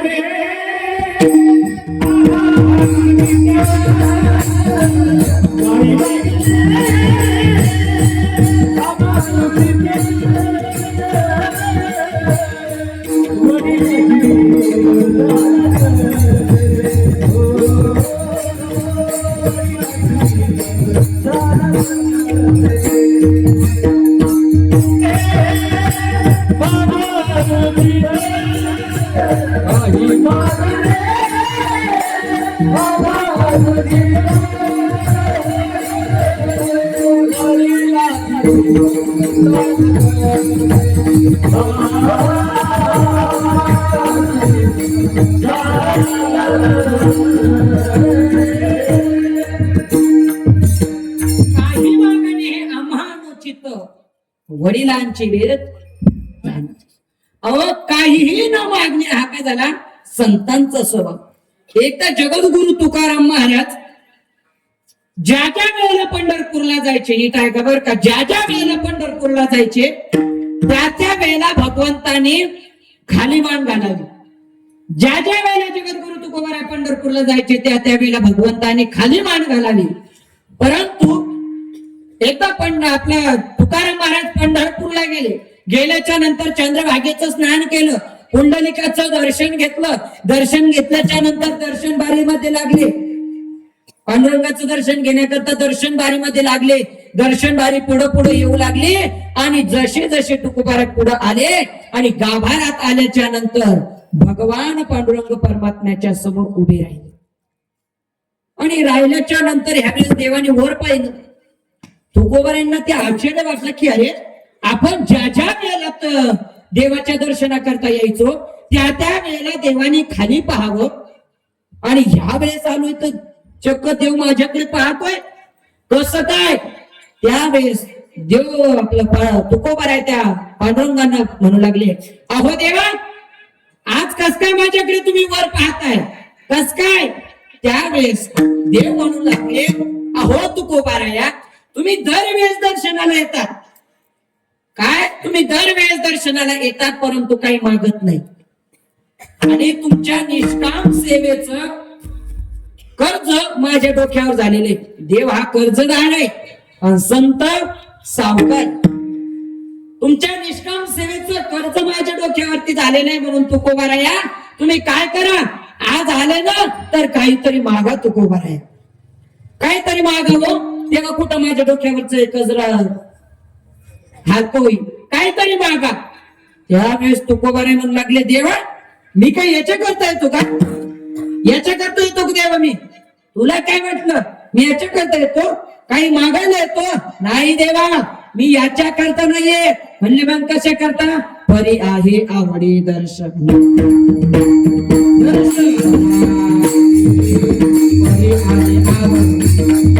काही मागणे हे आम्हानुचित वडिलांची वेळ. अहो काहीही न मागणे हा काय झाला? संतांचा स्वभाव. एकदा जगद्गुरु तुकाराम महाराज ज्या ज्या वेळेला पंढरपूरला जायचे, नीट आहे का बरं का, ज्या ज्या वेळेला पंढरपूरला जायचे त्या त्या वेळेला भगवंताने खाली मान घालावी. ज्या ज्या वेळेला जगद्गुरु तुकोबाराय पंढरपूरला जायचे त्या त्या वेळेला भगवंताने खाली मान घालावी. परंतु एकदा आपल्या तुकाराम महाराज पंढरपूरला गेल्याच्या नंतर चंद्रभागेचं स्नान केलं, पुंडलिकाचं दर्शन घेतलं. दर्शन घेतल्याच्या नंतर दर्शन बारीमध्ये लागले. पांडुरंगाचं दर्शन घेण्याकरता दर्शन बारीमध्ये लागले. दर्शन बारी पुढे पुढे येऊ लागले आणि जसे जसे तुकोबाराय पुढे आले आणि गाभारात आल्याच्या नंतर भगवान पांडुरंग परमात्म्याच्या समोर उभे राहिले. आणि राहिल्याच्या नंतर ह्यावेळेस देवाने वर पाहिलं. तुकोबारायांना ते आश्चर्य वाटलं की अरे आपण ज्या ज्या वेळेला देवाच्या दर्शनाकरता यायचो त्या त्या वेळेला देवाने खाली पाहावं आणि ह्या वेळेस आलोय तर चक्क देव माझ्याकडे पाहतोय कसं काय? त्यावेळेस देव आपला तुकोबाराय त्या पांडुरंगांना म्हणू लागले, अहो देवा आज कस काय माझ्याकडे तुम्ही वर पाहताय, कस काय? त्यावेळेस देव म्हणू लागले, अहो तुकोबाराया तुम्ही दरवेळेस दर्शनाला येतात. काय तुम्ही दरवेळेस दर्शनाला येतात परंतु काही मागत नाही. आणि तुमच्या निष्काम सेवेचं कर्ज माझ्या डोक्यावर झालेले. देव हा कर्जदार आहे आणि संत सावकार. तुमच्या निष्काम सेवेचं कर्ज माझ्या डोक्यावरती झालेलं आहे. म्हणून तुकोबाराया तुम्ही काय करा, आज आले ना तर काहीतरी मागा. तुकोबाराया काहीतरी मागावं. तेव्हा कुठं माझ्या डोक्यावरच कजरा हलक होईल. काहीतरी मागा. त्यावेळेस तुकोबाराय म्हणू लागले, देवा मी काय याच्या करता येतो का? याच्या करता येतो का देवा? मी तुला काय वाटलं मी याच्या करता येतो? काही मागायला येतो? नाही देवा मी याच्या करता नाहीये. म्हणले मग कशा करता? परी आहे आवडी दर्शन. परी आहे आवडी कामने तुझे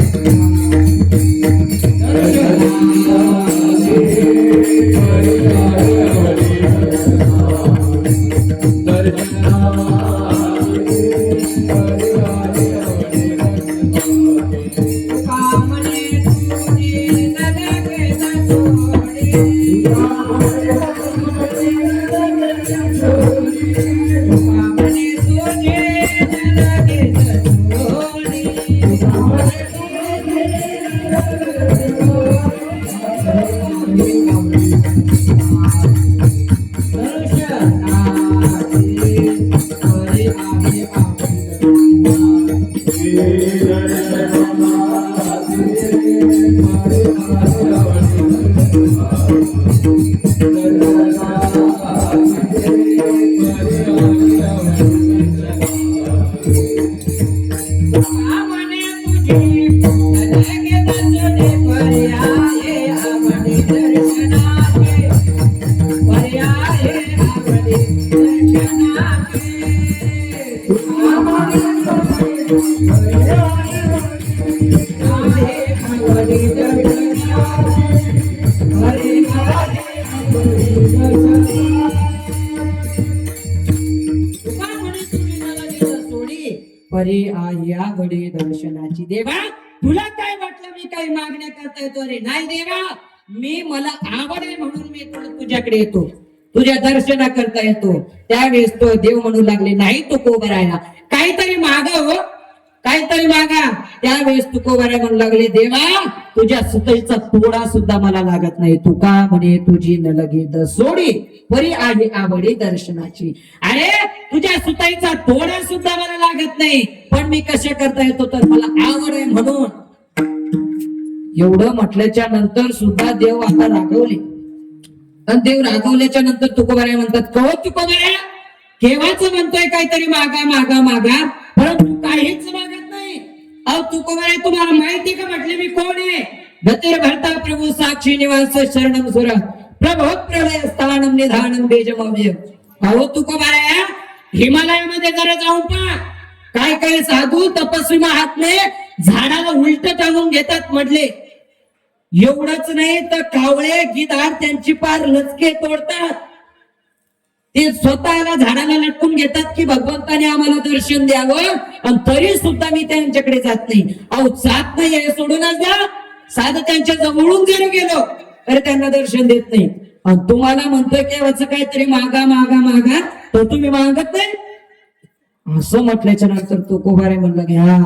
परी आया घडी दर्शनाची. देवा तुला काय वाटलं मी काही मागण्या करता येतो रे? नाही देवा, मी मला आवड आहे म्हणून मी तुझ्याकडे येतो, तुझ्या दर्शना करता येतो. त्यावेळेस तो देव म्हणू लागले नाही तो कोबराया काहीतरी मागा हो, काहीतरी मागा. त्यावेळेस तुकोबाराय म्हणू लागले देवा तुझ्या सुतईचा तोडा सुद्धा मला लागत नाही. तुका म्हणे तुझी न लगे द सोडी परी आहे आवडी दर्शनाची. अरे तुझ्या सुतईचा तोडा सुद्धा मला लागत नाही, पण मी कशा करता येतो तर मला आवड आहे म्हणून. एवढं म्हटल्याच्या नंतर सुद्धा देव आता रागवले. आणि देव रागवल्याच्या नंतर तुकोबाराय म्हणतात कहो तुकोबाराय केव्हाच म्हणतोय काहीतरी मागा मागा मागा, परंतु काहीच मागत नाही. अहो तुकोबाराय तुम्हाला माहिती का म्हटले मी कोण आहे? गतीर भरता प्रभू साक्षी निवास शरणम सुर प्रभो प्रलय स्थानम निधानम बेजमव्य. अहो तुकोबाराय हिमालयामध्ये जरा जाऊन पहा, काय काय साधू तपस्वी महात्मे झाडाला उलट टांगून घेतात म्हटले. एवढंच नाही तर कावळे गिधाड त्यांची पार लचके तोडतात. ते स्वतःला झाडाला लटकून घेतात की भगवंताने आम्हाला दर्शन द्यावं, आणि तरी सुद्धा मी त्यांच्याकडे जात नाही. अहो जात नाही हे सोडूनच द्या, साधं त्यांच्या जवळून जरी गेलो तरी त्यांना दर्शन देत नाही. आणि तुम्हाला म्हणतोय केव्हाच काहीतरी मागा मागा मागा, तर तुम्ही मागत नाही. असं म्हटल्याच्या नंतर तो कोबारे म्हणलं की हा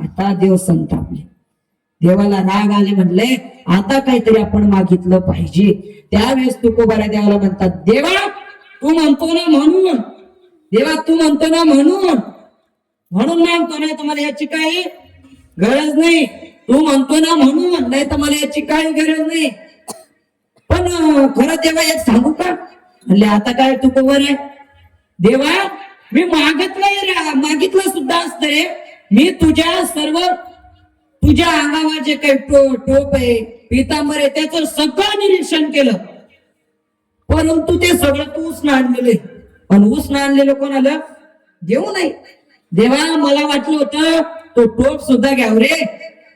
आता देव संतापले, देवाला राग आले, म्हणले आता काहीतरी आपण मागितलं पाहिजे. त्यावेळेस तुकोबारा देवाला म्हणतात देवा तू म्हणतो ना म्हणून, देवा तू म्हणतो ना म्हणून मागतो, नाही तुम्हाला याची काही गरज नाही. तू म्हणतो ना म्हणून, नाही तर मला याची काही गरज नाही. पण खरं देवा एक सांगू का? म्हणले आता काय तुकोबारा देवा मी मागितलं सुद्धा असत रे. मी तुझ्या सर्व तुझ्या अंगावर जे काही टोप आहे पितांबर आहे त्याचं सगळं निरीक्षण केलं, परंतु ते सगळं तू उसनं आणलेले. पण उसनं आणलेलं कोणाला? देऊ नाही. देवा मला वाटलं होतं तो टोप सुद्धा घ्याव रे,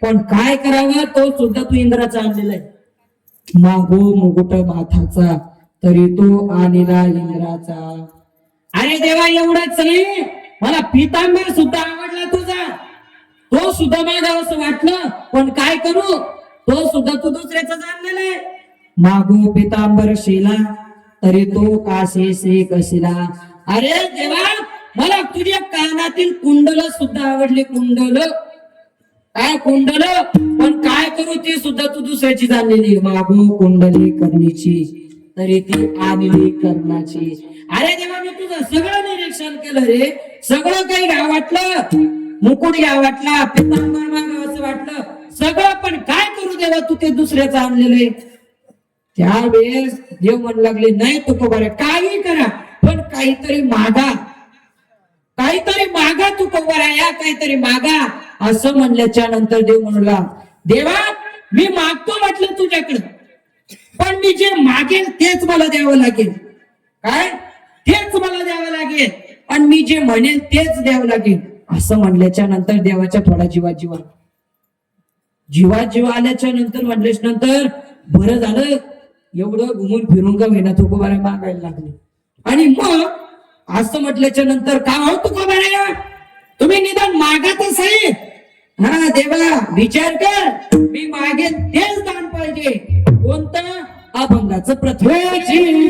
पण काय करावं तो सुद्धा तू इंद्राचा आणलेला आहे. मागो मुकुट माथाचा तरी तो आणला इंद्राचा. अरे देवा एवढंच नाही, मला पितांबर सुद्धा आवडला तुझा, तो सुद्धा मागावं असं वाटलं, पण काय करू तो सुद्धा तू दुसऱ्याचा आणलेला आहे. मागो पितांबर शिला तरी तो काशेसे कशिला. अरे देवा मला तुझ्या कानातील कुंडल सुद्धा आवडले. कुंडल काय कुंडल, पण काय करू ती सुद्धा तू दुसऱ्याची आणलेली. मागो कुंडली कर्णीची तरी ती आणली कर्णाची. अरे देवा मी तुझं सगळं निरीक्षण केलं रे, सगळं काही घ्या वाटलं, मुकुट घ्या वाटला, पितांबर मागावं असं वाटलं सगळं, पण काय करू देवा तू ते दुसऱ्याचं आणलेलं आहे. त्यावेळेस देव म्हणू लागले नाही तुकोबारा काही करा पण काहीतरी मागा, काहीतरी मागा तुकोबारा या काहीतरी मागा. असं म्हणल्याच्या नंतर देव म्हणला देवा मी मागतो म्हटलं तुझ्याकडं, पण मी जे मागेल तेच मला द्यावं लागेल. काय? तेच मला द्यावं लागेल, आणि मी जे म्हणेल तेच द्यावं लागेल. असं म्हणल्याच्या नंतर देवाच्या थोडा जीवा आल्याच्या नंतर म्हणल्याच नंतर बरं झालं एवढं घुमून फिरून का होईना तुकोबारा मागायला लागले. आणि मग असं म्हटल्याच्या नंतर का हो तुकोबारा तुम्ही निदान मागा तर सही. हा देवा विचार कर, मी मागेल तेच दान पाहिजे. कोणतं? अभंगाचं प्रथमेची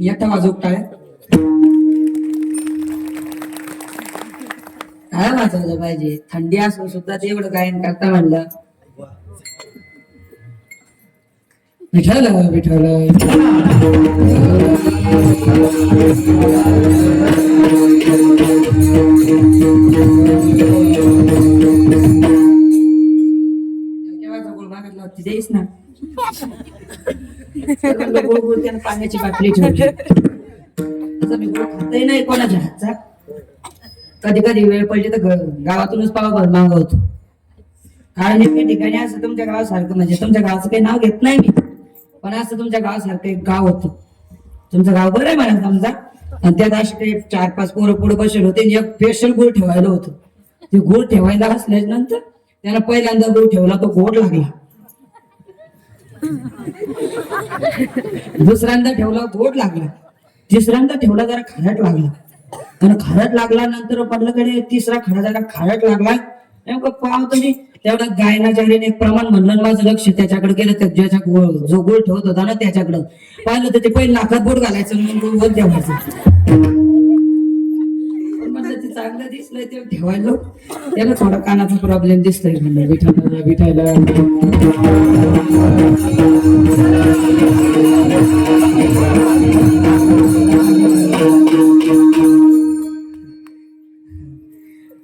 येता वाजवूक टाळ्या काय वाजवलं पाहिजे. थंडी असून सुद्धा ते एवढं गायन करता म्हणलं. विठ्ठल विठ्ठल देईस ना पाण्याची बाटली ठेवली. मी गोड खातही नाही कोणाच्या हातचा. कधी कधी वेळ पडली तर गावातूनच पाव मागवतो. कारण एके ठिकाणी असं तुमच्या गावासारखं, म्हणजे तुमच्या गावाचं काही नाव घेत नाही मी, पण असं तुमच्या गावासारखं एक गाव होतं. तुमचं गाव बरं आहे मला समजा. आणि त्यात असे काही 4-5 पोरं पुढे बसले होते. एक स्पेशल गुळ ठेवायला होतं. ते गुळ ठेवायला असल्याच नंतर त्याला पहिल्यांदा गुळ ठेवला तो गोड लागला. दुसऱ्यांदा ठेवला गोड लागला. तिसऱ्यांदा ठेवला जरा खारट लागला. आणि खारट लागला नंतर पडलं कडे तिसरा खडा जरा खारट लागला. नेमकं पाव तुम्ही तेवढा गायनाच्या एक प्रमाण म्हणलं. माझं लक्ष त्याच्याकडे गेलं. ज्याच्या जो गोळ ठेवत होता ना त्याच्याकडं पाहिलं तर ते पहिले नाकात बोट घालायचं म्हणून गोल ठेवायचं. म्हणलं ते चांगलं दिसलंय ते ठेवायला. त्याला थोडा कानाचा प्रॉब्लेम दिसतोय म्हणलं. विठायला विठायला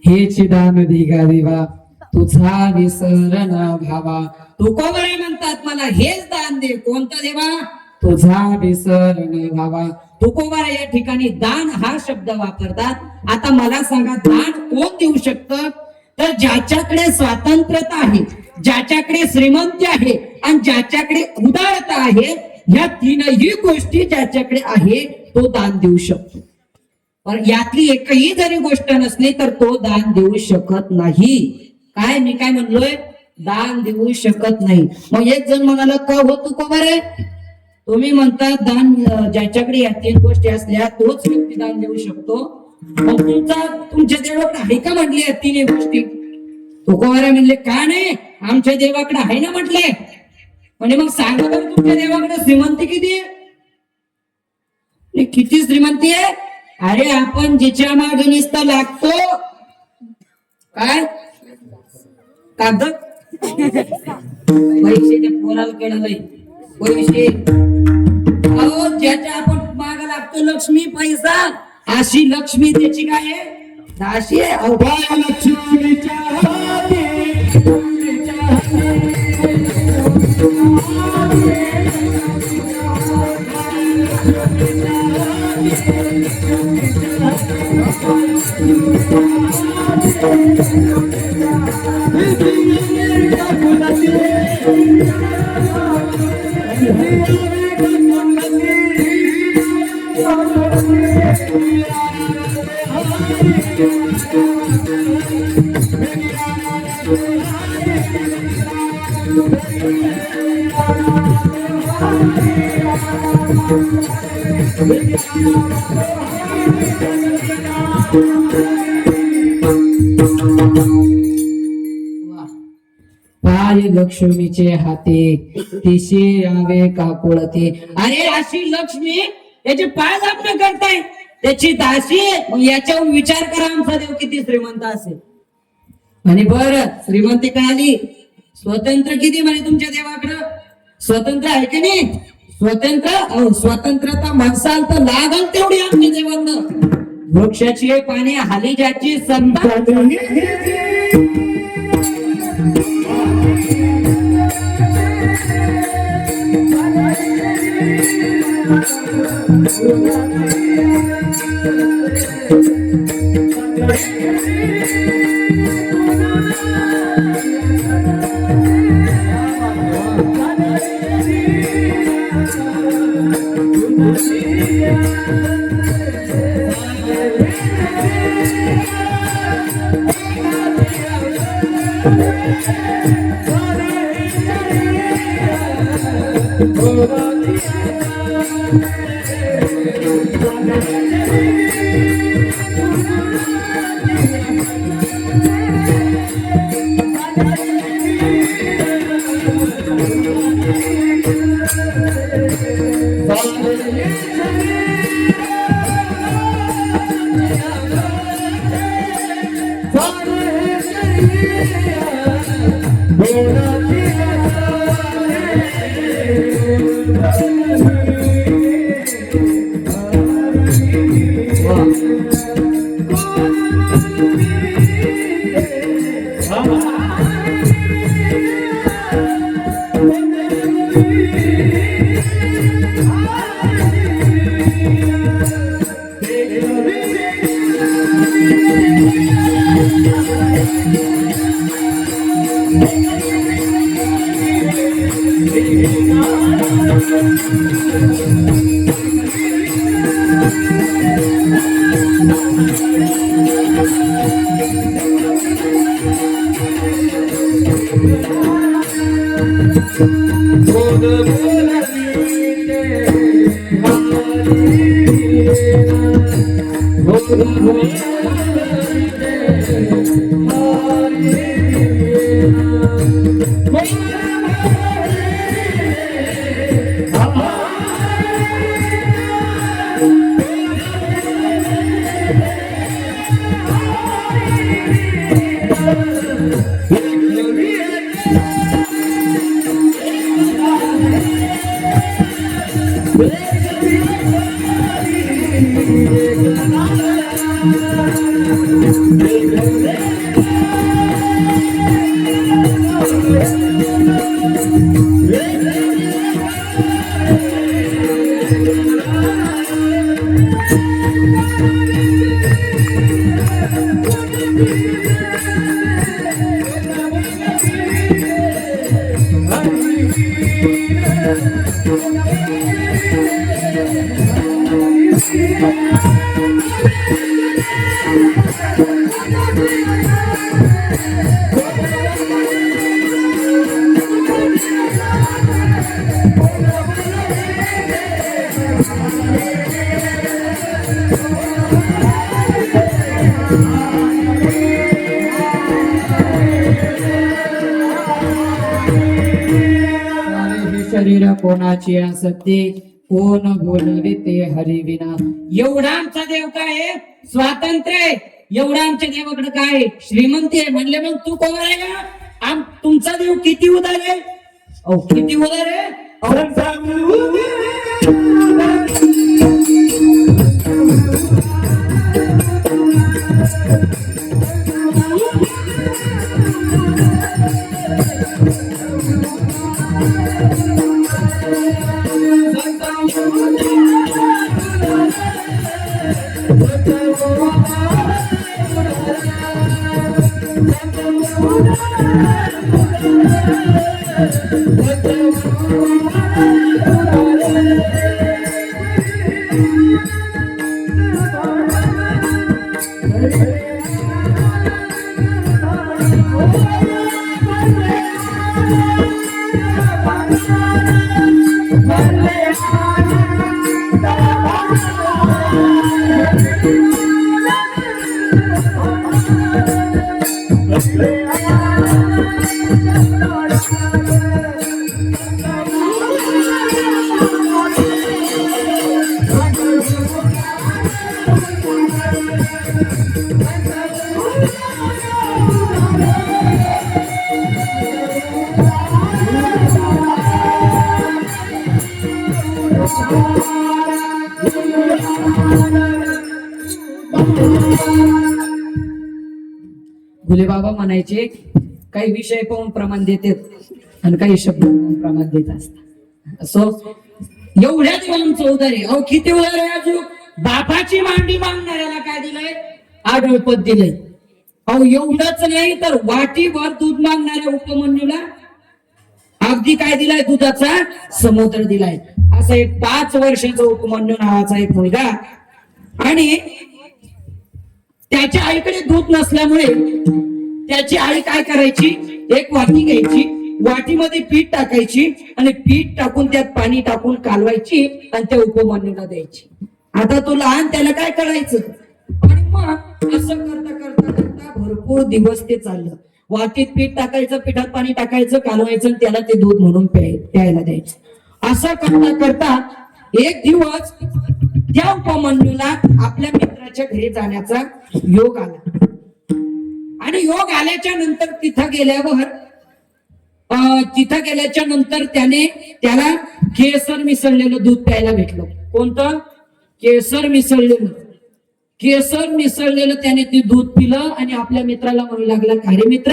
हे चिदान दिगा देवा तुझा विसरण भावा. तुकोबरे म्हणतात मला हेच दान दे. कोणतं देवा? तुझा विसरण भावा. तुकोबारा या ठिकाणी दान हा शब्द वापरतात. आता मला सांगा, दान कोण देऊ शकतं? तर ज्याच्याकडे स्वातंत्र्यता आहे, ज्याच्याकडे श्रीमंती आहे आणि ज्याच्याकडे उदारता आहे, ह्या तीनही गोष्टी ज्याच्याकडे आहे तो दान देऊ शकतो. पण यातली एकही जरी गोष्ट नसली तर तो दान देऊ शकत नाही. काय मी काय म्हणलोय? दान देऊ शकत नाही. मग एक जण म्हणाला का हो तुकोबारे, तुम्ही म्हणता दान ज्याच्याकडे या तीन गोष्टी असल्या तोच व्यक्ती दान देऊ शकतो, मग तुमच्या देवाकडे आहे का म्हटले या तिन्ही गोष्टी? तुकोबारे म्हणले का नाही, आमच्या देवाकडे आहे ना म्हटले. म्हणजे मग सांगा बरं तुमच्या देवाकडे श्रीमंती किती आहे? किती श्रीमंती आहे? अरे आपण जिच्या मागे नुसतं लागतो काय कागद पैसे त्या पोराला केलं पैसे, अहो ज्याच्या आपण माग लागतो लक्ष्मी पैसा, अशी लक्ष्मी त्याची काय आहे? दाशी आहे. अवघा लक्ष्मीच्या हाती, पाय लक्ष्मीचे हाते तिशी यावे काकुळते. अरे अशी लक्ष्मी त्याचे पाय दाबणं करताय, त्याची दासी. याच्यावर विचार करा आमचा देव किती श्रीमंत असेल. आणि बरं श्रीमंती काय आली, स्वतंत्र किती म्हणे तुमच्या देवाकडं? स्वतंत्र आहे की नाही? स्वतंत्रता माणसाल तर लागल तेवढी आमच्या देवाकडं. वृक्षाची पाणी हाली ज्याची सत्ता, शरीर कोणाची असते कोण बोलवे ते हरिविना. एवढा आमचा देव काय आहे? स्वातंत्र्य आहे. एवढा आमच्या देवाकडे काय आहे? श्रीमंती आहे. म्हणले मग तू कोण आहे का? तुमचा देव किती उदार आहे? अहो किती उदार आहे? भुले बाबा म्हणायचे काही विषय पाहून प्रमाण देतात आणि काही शब्द पाहून प्रमाण देत असतात. असो एवढ्या देवांचं उदार आहे. अहो किती उदार आहे? अजून बापाची मांडी मागणाऱ्याला काय दिलंय? आढळपत दिलंय. अहो एवढंच नाही तर वाटीभर दूध मागणाऱ्या उपमन्यूला अगदी काय दिलाय? दुधाचा समुद्र दिलाय. असा एक 5 वर्षाचा उपमन्यू नावाचा एक मुलगा, आणि त्याच्या आईकडे दूध नसल्यामुळे त्याची आई काय करायची? एक वाटी घ्यायची, वाटीमध्ये पीठ टाकायची आणि पीठ टाकून त्यात पाणी टाकून कालवायची आणि त्या उपमन्यूला द्यायची. आता तो लहान, त्याला काय करायचं? आणि मग असं करता करता करता भरपूर दिवस ते चाललं. वाटीत पीठ टाकायचं, पिठात पाणी टाकायचं, कालवायचं आणि त्याला ते दूध म्हणून प्यायला द्यायचं. असं करता करता एक दिवस त्या उपमन्यूला आपल्या मित्राच्या घरी जाण्याचा योग आला. आणि योग आल्याच्या नंतर तिथं गेल्याच्या नंतर त्याला केसर मिसळलेलं दूध प्यायला भेटलं. कोणतं? केसर मिसळलेलं त्याने ते दूध पिलं आणि आपल्या मित्राला म्हणू लागला, अरे मित्र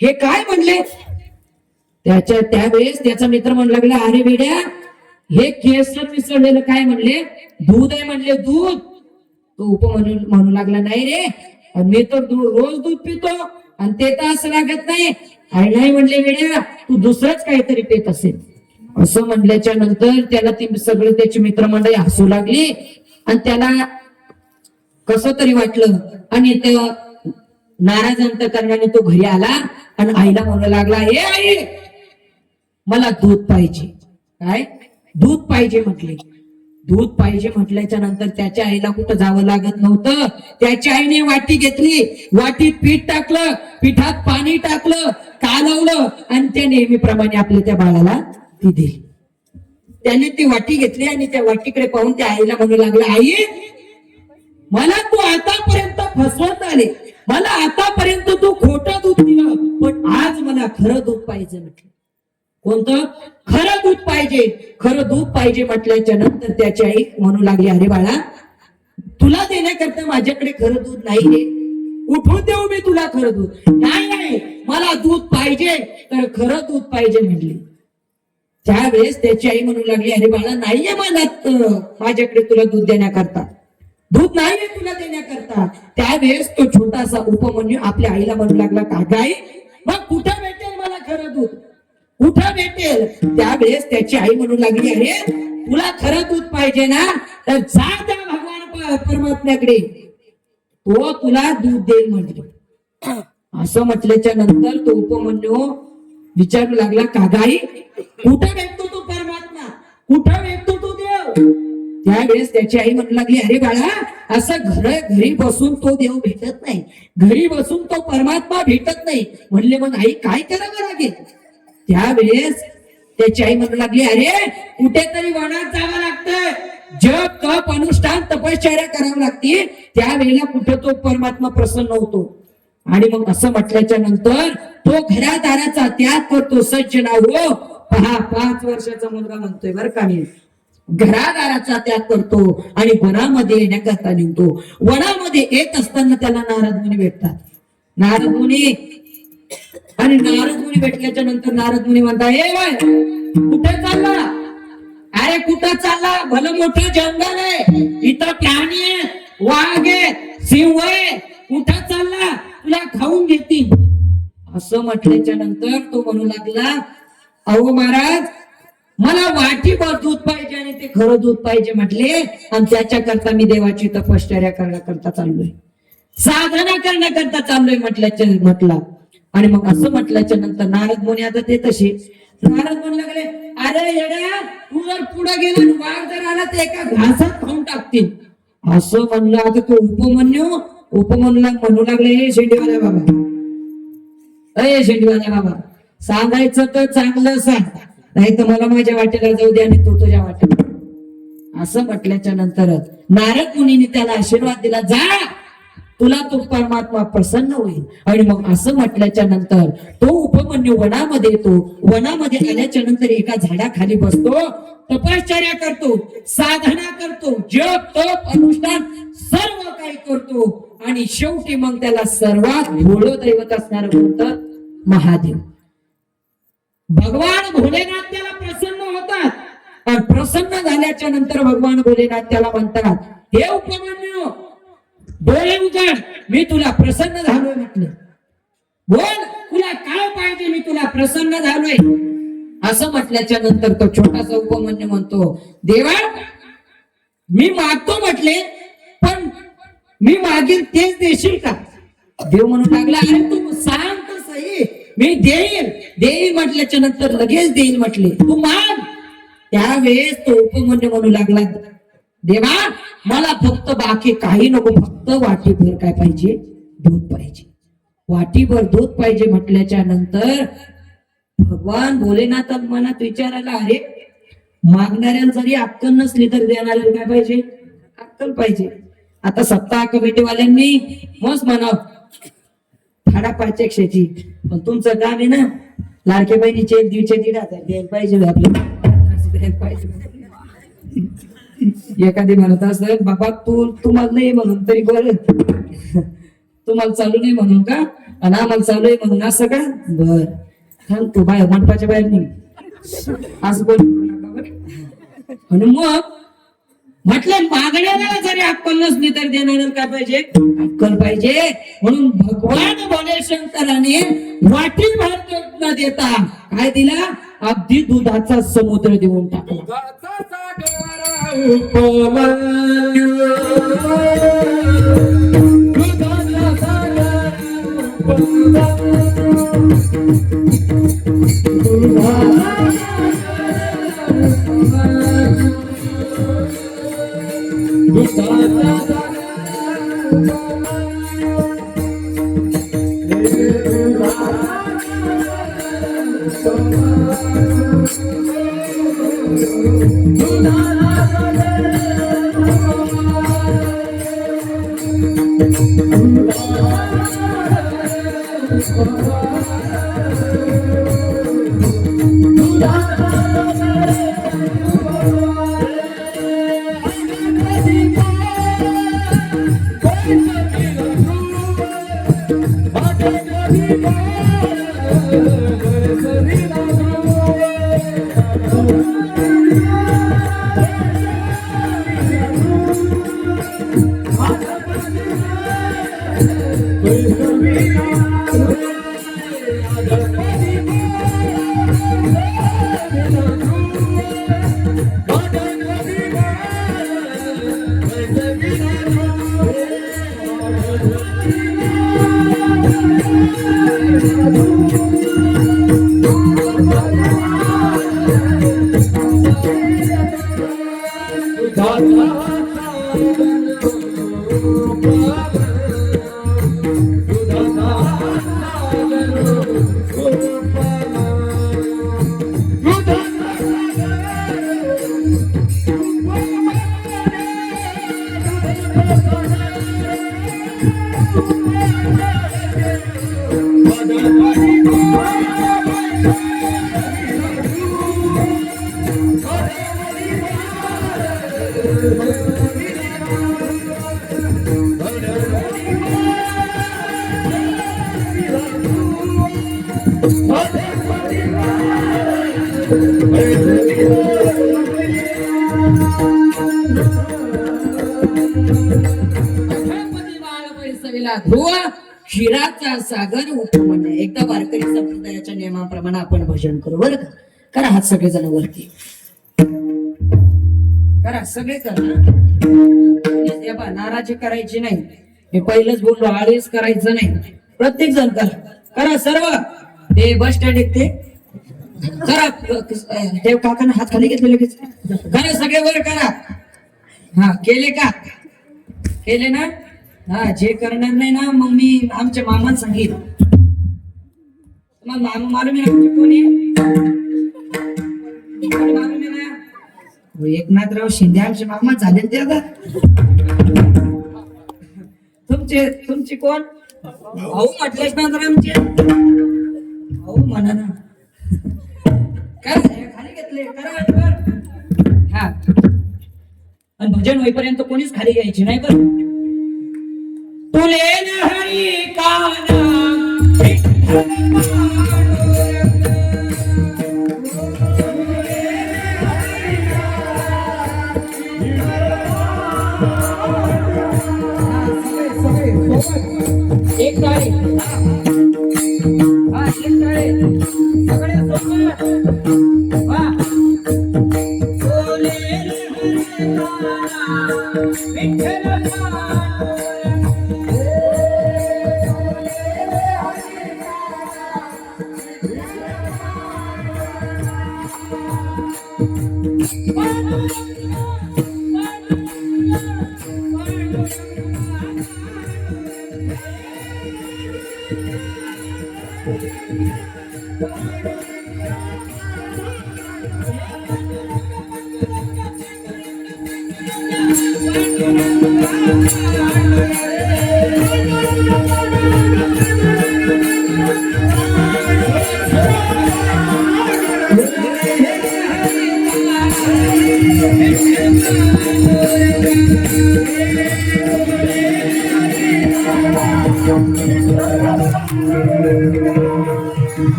हे काय म्हणले? त्यावेळेस त्याचा मित्र म्हणू लागला, अरे बेड्या हे केसर मिसळलेलं काय म्हणले? दूध आहे म्हणले, दूध. तो उपमन्यू म्हणू लागला, नाही रे मी तर रोज दूध पितो आणि ते तर असं लागत नाही. अरे नाही म्हणले बेड्या, तू दुसरंच काहीतरी पित असेल. असं म्हणल्याच्या नंतर त्याला ती सगळे त्याची मित्रमंडळी हसू लागली आणि त्याला कसं तरी वाटलं आणि त्या नाराज अंतकरणाने तो घरी आला आणि आईला म्हणू लागला, हे आई मला दूध पाहिजे. काय? दूध पाहिजे म्हटले. दूध पाहिजे म्हटल्याच्या नंतर त्याच्या आईला कुठं जावं लागत नव्हतं. त्याच्या आईने वाटी घेतली, वाटीत पीठ टाकलं, पिठात पाणी टाकलं, कालवलं आणि त्या नेहमीप्रमाणे आपल्या त्या बाळाला ती दिली. त्याने ती वाटी घेतली आणि त्या वाटीकडे पाहून त्या आईला म्हणू लागला, आई मला तू आतापर्यंत फसवत आले, मला आतापर्यंत तू खोटं दूध दिलं, पण आज मला खरं दूध पाहिजे म्हटलं. कोणतं? खरं दूध पाहिजे. खरं दूध पाहिजे म्हटल्याच्या नंतर त्याची आई म्हणू लागली, अरे बाळा तुला देण्याकरता माझ्याकडे खरं दूध नाही रे, कुठून देऊ मी तुला खरं दूध? नाही मला दूध पाहिजे, तर खरं दूध पाहिजे म्हटली. त्यावेळेस त्याची आई म्हणू लागली, अरे बाळा नाहीये मला माझ्याकडे तुला दूध देण्याकरता, दूध नाहीये तुला देण्याकरता. त्यावेळेस तो छोटासा उपमन्यू आपल्या आईला म्हणू लागला, का गाई मग कुठं भेटेल मला खरं दूध, कुठं भेटेल? त्यावेळेस त्याची आई म्हणू लागली, अरे तुला खरं दूध पाहिजे ना, तर जा त्या भगवान परमात्म्याकडे, तो तुला दूध देईल म्हटले. असं म्हटल्याच्या नंतर तो उपमन्यू विचारू लागला, कागाई कुठं भेटतो तो परमात्मा, कुठं भेटतो तो देव? त्यावेळेस त्याची आई म्हणू लागली, अरे बाळा, असं घरी बसून तो देव भेटत नाही, घरी बसून तो परमात्मा भेटत नाही. म्हणले, मग आई काय करावं लागेल? त्यावेळेस त्याची आई म्हणू लागली, अरे कुठेतरी वनात जावं लागतं, जप तप अनुष्ठान तपश्चर्या करावं लागते. त्यावेळेला कुठे तो परमात्मा प्रसन्न होतो. आणि मग असं म्हटल्याच्या नंतर तो घरादाराचा त्याग करतो. सज्जन हो पहा, 5 वर्षाचा मुलगा म्हणतोय बरं का मी, घरादाराचा त्याग करतो आणि वनामध्ये येण्याकरता निघतो. वनामध्ये येत असताना त्याला नारद मुनी भेटतात. नारद मुनी भेटल्याच्या नंतर नारद मुनी म्हणतात, ए कुठे चालला? अरे कुठं चालला? भलं मोठं जंगल आहे, इथं प्राणी आहे, वाघ आहे, सिंह आहे, कुठं चालला? तुला खाऊन घेतील. असं म्हटल्याच्या नंतर तो म्हणू लागला, अहो महाराज, मला वाटीभर दूध पाहिजे आणि ते खरं दूध पाहिजे म्हटले, आणि त्याच्या करता मी देवाची तपश्चर्या करण्याकरता चाललोय, साधना करण्याकरता चाललोय म्हटला. आणि मग असं म्हटल्याच्या नंतर नारद मुनी आता ते तसे नारद म्हणू लागले, अरे येड्या, तू जर पुढे गेला, वाघ जर आला तर एका घासात खाऊन टाकतील. असं म्हणलं. आता तो उपमन्यूला म्हणू लागले, हे शेंडीवाल्या बाबा, अय शेंडीवाल्या बाबा, सांगायचं तर चांगलं सांग, नाही तर मला माझ्या वाटेला जाऊ दे आणि तू तुझ्या वाटेला. असं म्हटल्याच्या नंतर नारद मुनीने त्याला आशीर्वाद दिला, जा, तुला तो परमात्मा प्रसन्न होईल. आणि मग असं म्हटल्याच्या नंतर तो उपमन्यू वनामध्ये येतो. वनामध्ये आल्याच्या नंतर एका झाडाखाली बसतो, तपश्चर्या करतो, साधना करतो, जप तप अनुष्ठान सर्व काही करतो. आणि शेवटी मग त्याला सर्वात भोळं दैवत असणार कोणतं? महादेव. भगवान भोलेनाथ त्याला प्रसन्न होतात. आणि प्रसन्न झाल्याच्या नंतर भगवान भोलेनाथ त्याला म्हणतात, हे उपमन्यू, डोळे उघड, मी तुला प्रसन्न झालोय म्हटलं, बोल तुला काय पाहिजे, मी तुला प्रसन्न झालोय. असं म्हटल्याच्या नंतर तो छोटासा उपमन्यू म्हणतो, देवा, मी मागतो म्हटले, पण मी मागील तेच देशील का? देव म्हणू लागला, अरे तू सांग तर सही, मी देईल म्हटल्याच्या नंतर लगेच देईल म्हटले, तू माग. त्यावेळेस तो उपमन्यू म्हणू लागला, देवा, मला फक्त बाकी काही नको, फक्त वाटीभर काय पाहिजे? दूध पाहिजे. वाटीभर दूध पाहिजे म्हटल्याच्या नंतर भगवान भोलेनाथ मनात विचारायला, अरे मागणाऱ्याला जरी अक्कल नसली तर देणाऱ्याला काय पाहिजे? अक्कल पाहिजे. आता सप्ताह कमिटीवाल्यांनी मस्त म्हणाव फाडा 500ची, पण तुमचं काम आहे ना, लाडके बहिणीचे 1,500 द्यायला पाहिजे आपले. एखादी म्हणत असत, बाबा तुम्हाला नाही म्हणून तरी बरं, तुम्हाला चालू नाही म्हणून का, आणि आम्हाला चालू आहे म्हणून असं का? बर थांब, तू बाहेर मंडपाच्या बाहेर नाही असं बोल. आणि मग म्हटलं, मागण्याला जरी अक्कल नसली तर देणाऱ्याला काय पाहिजे? अक्कल पाहिजे. म्हणून भगवान भोले शंकराने वाटीभर दूध न देता काय दिला? अगदी दुधाचा समुद्र देऊन टाकला. ध्रुव क्षीराचा सागर उपमन. एकदा वारकरी संप्रदायाच्या नियमाप्रमाणे आपण भजन करू बरं का. करा हात सगळेजण वरती करा, सगळे करा. नाराजी करायची नाही. मी पहिलंच बोललो, आळीच करायचं नाही. प्रत्येक जण करा, करा सर्व. ते बस स्टँड एक ते करा. देव काकांना हात खाली घेतले लगेच करा, सगळे वर करा. हा केले का? केले ना? हा, जे करणार नाही ना मग मी आमच्या मामाला सांगेन. मग मामा मालूम आहे आमचे कोणी? मालूम आहे ना, एकनाथराव शिंदे आमचे मामा झाले ते. आता तुमचे कोण भाऊ म्हटलेच ना तर आमचे भाऊ म्हणा ना. काय खाली घेतले करा. हा, आणि भजन होईपर्यंत कोणीच खाली घ्यायची नाही बरं. तुले हरी काना एक ताळी. हा, एक ताळी. सगळे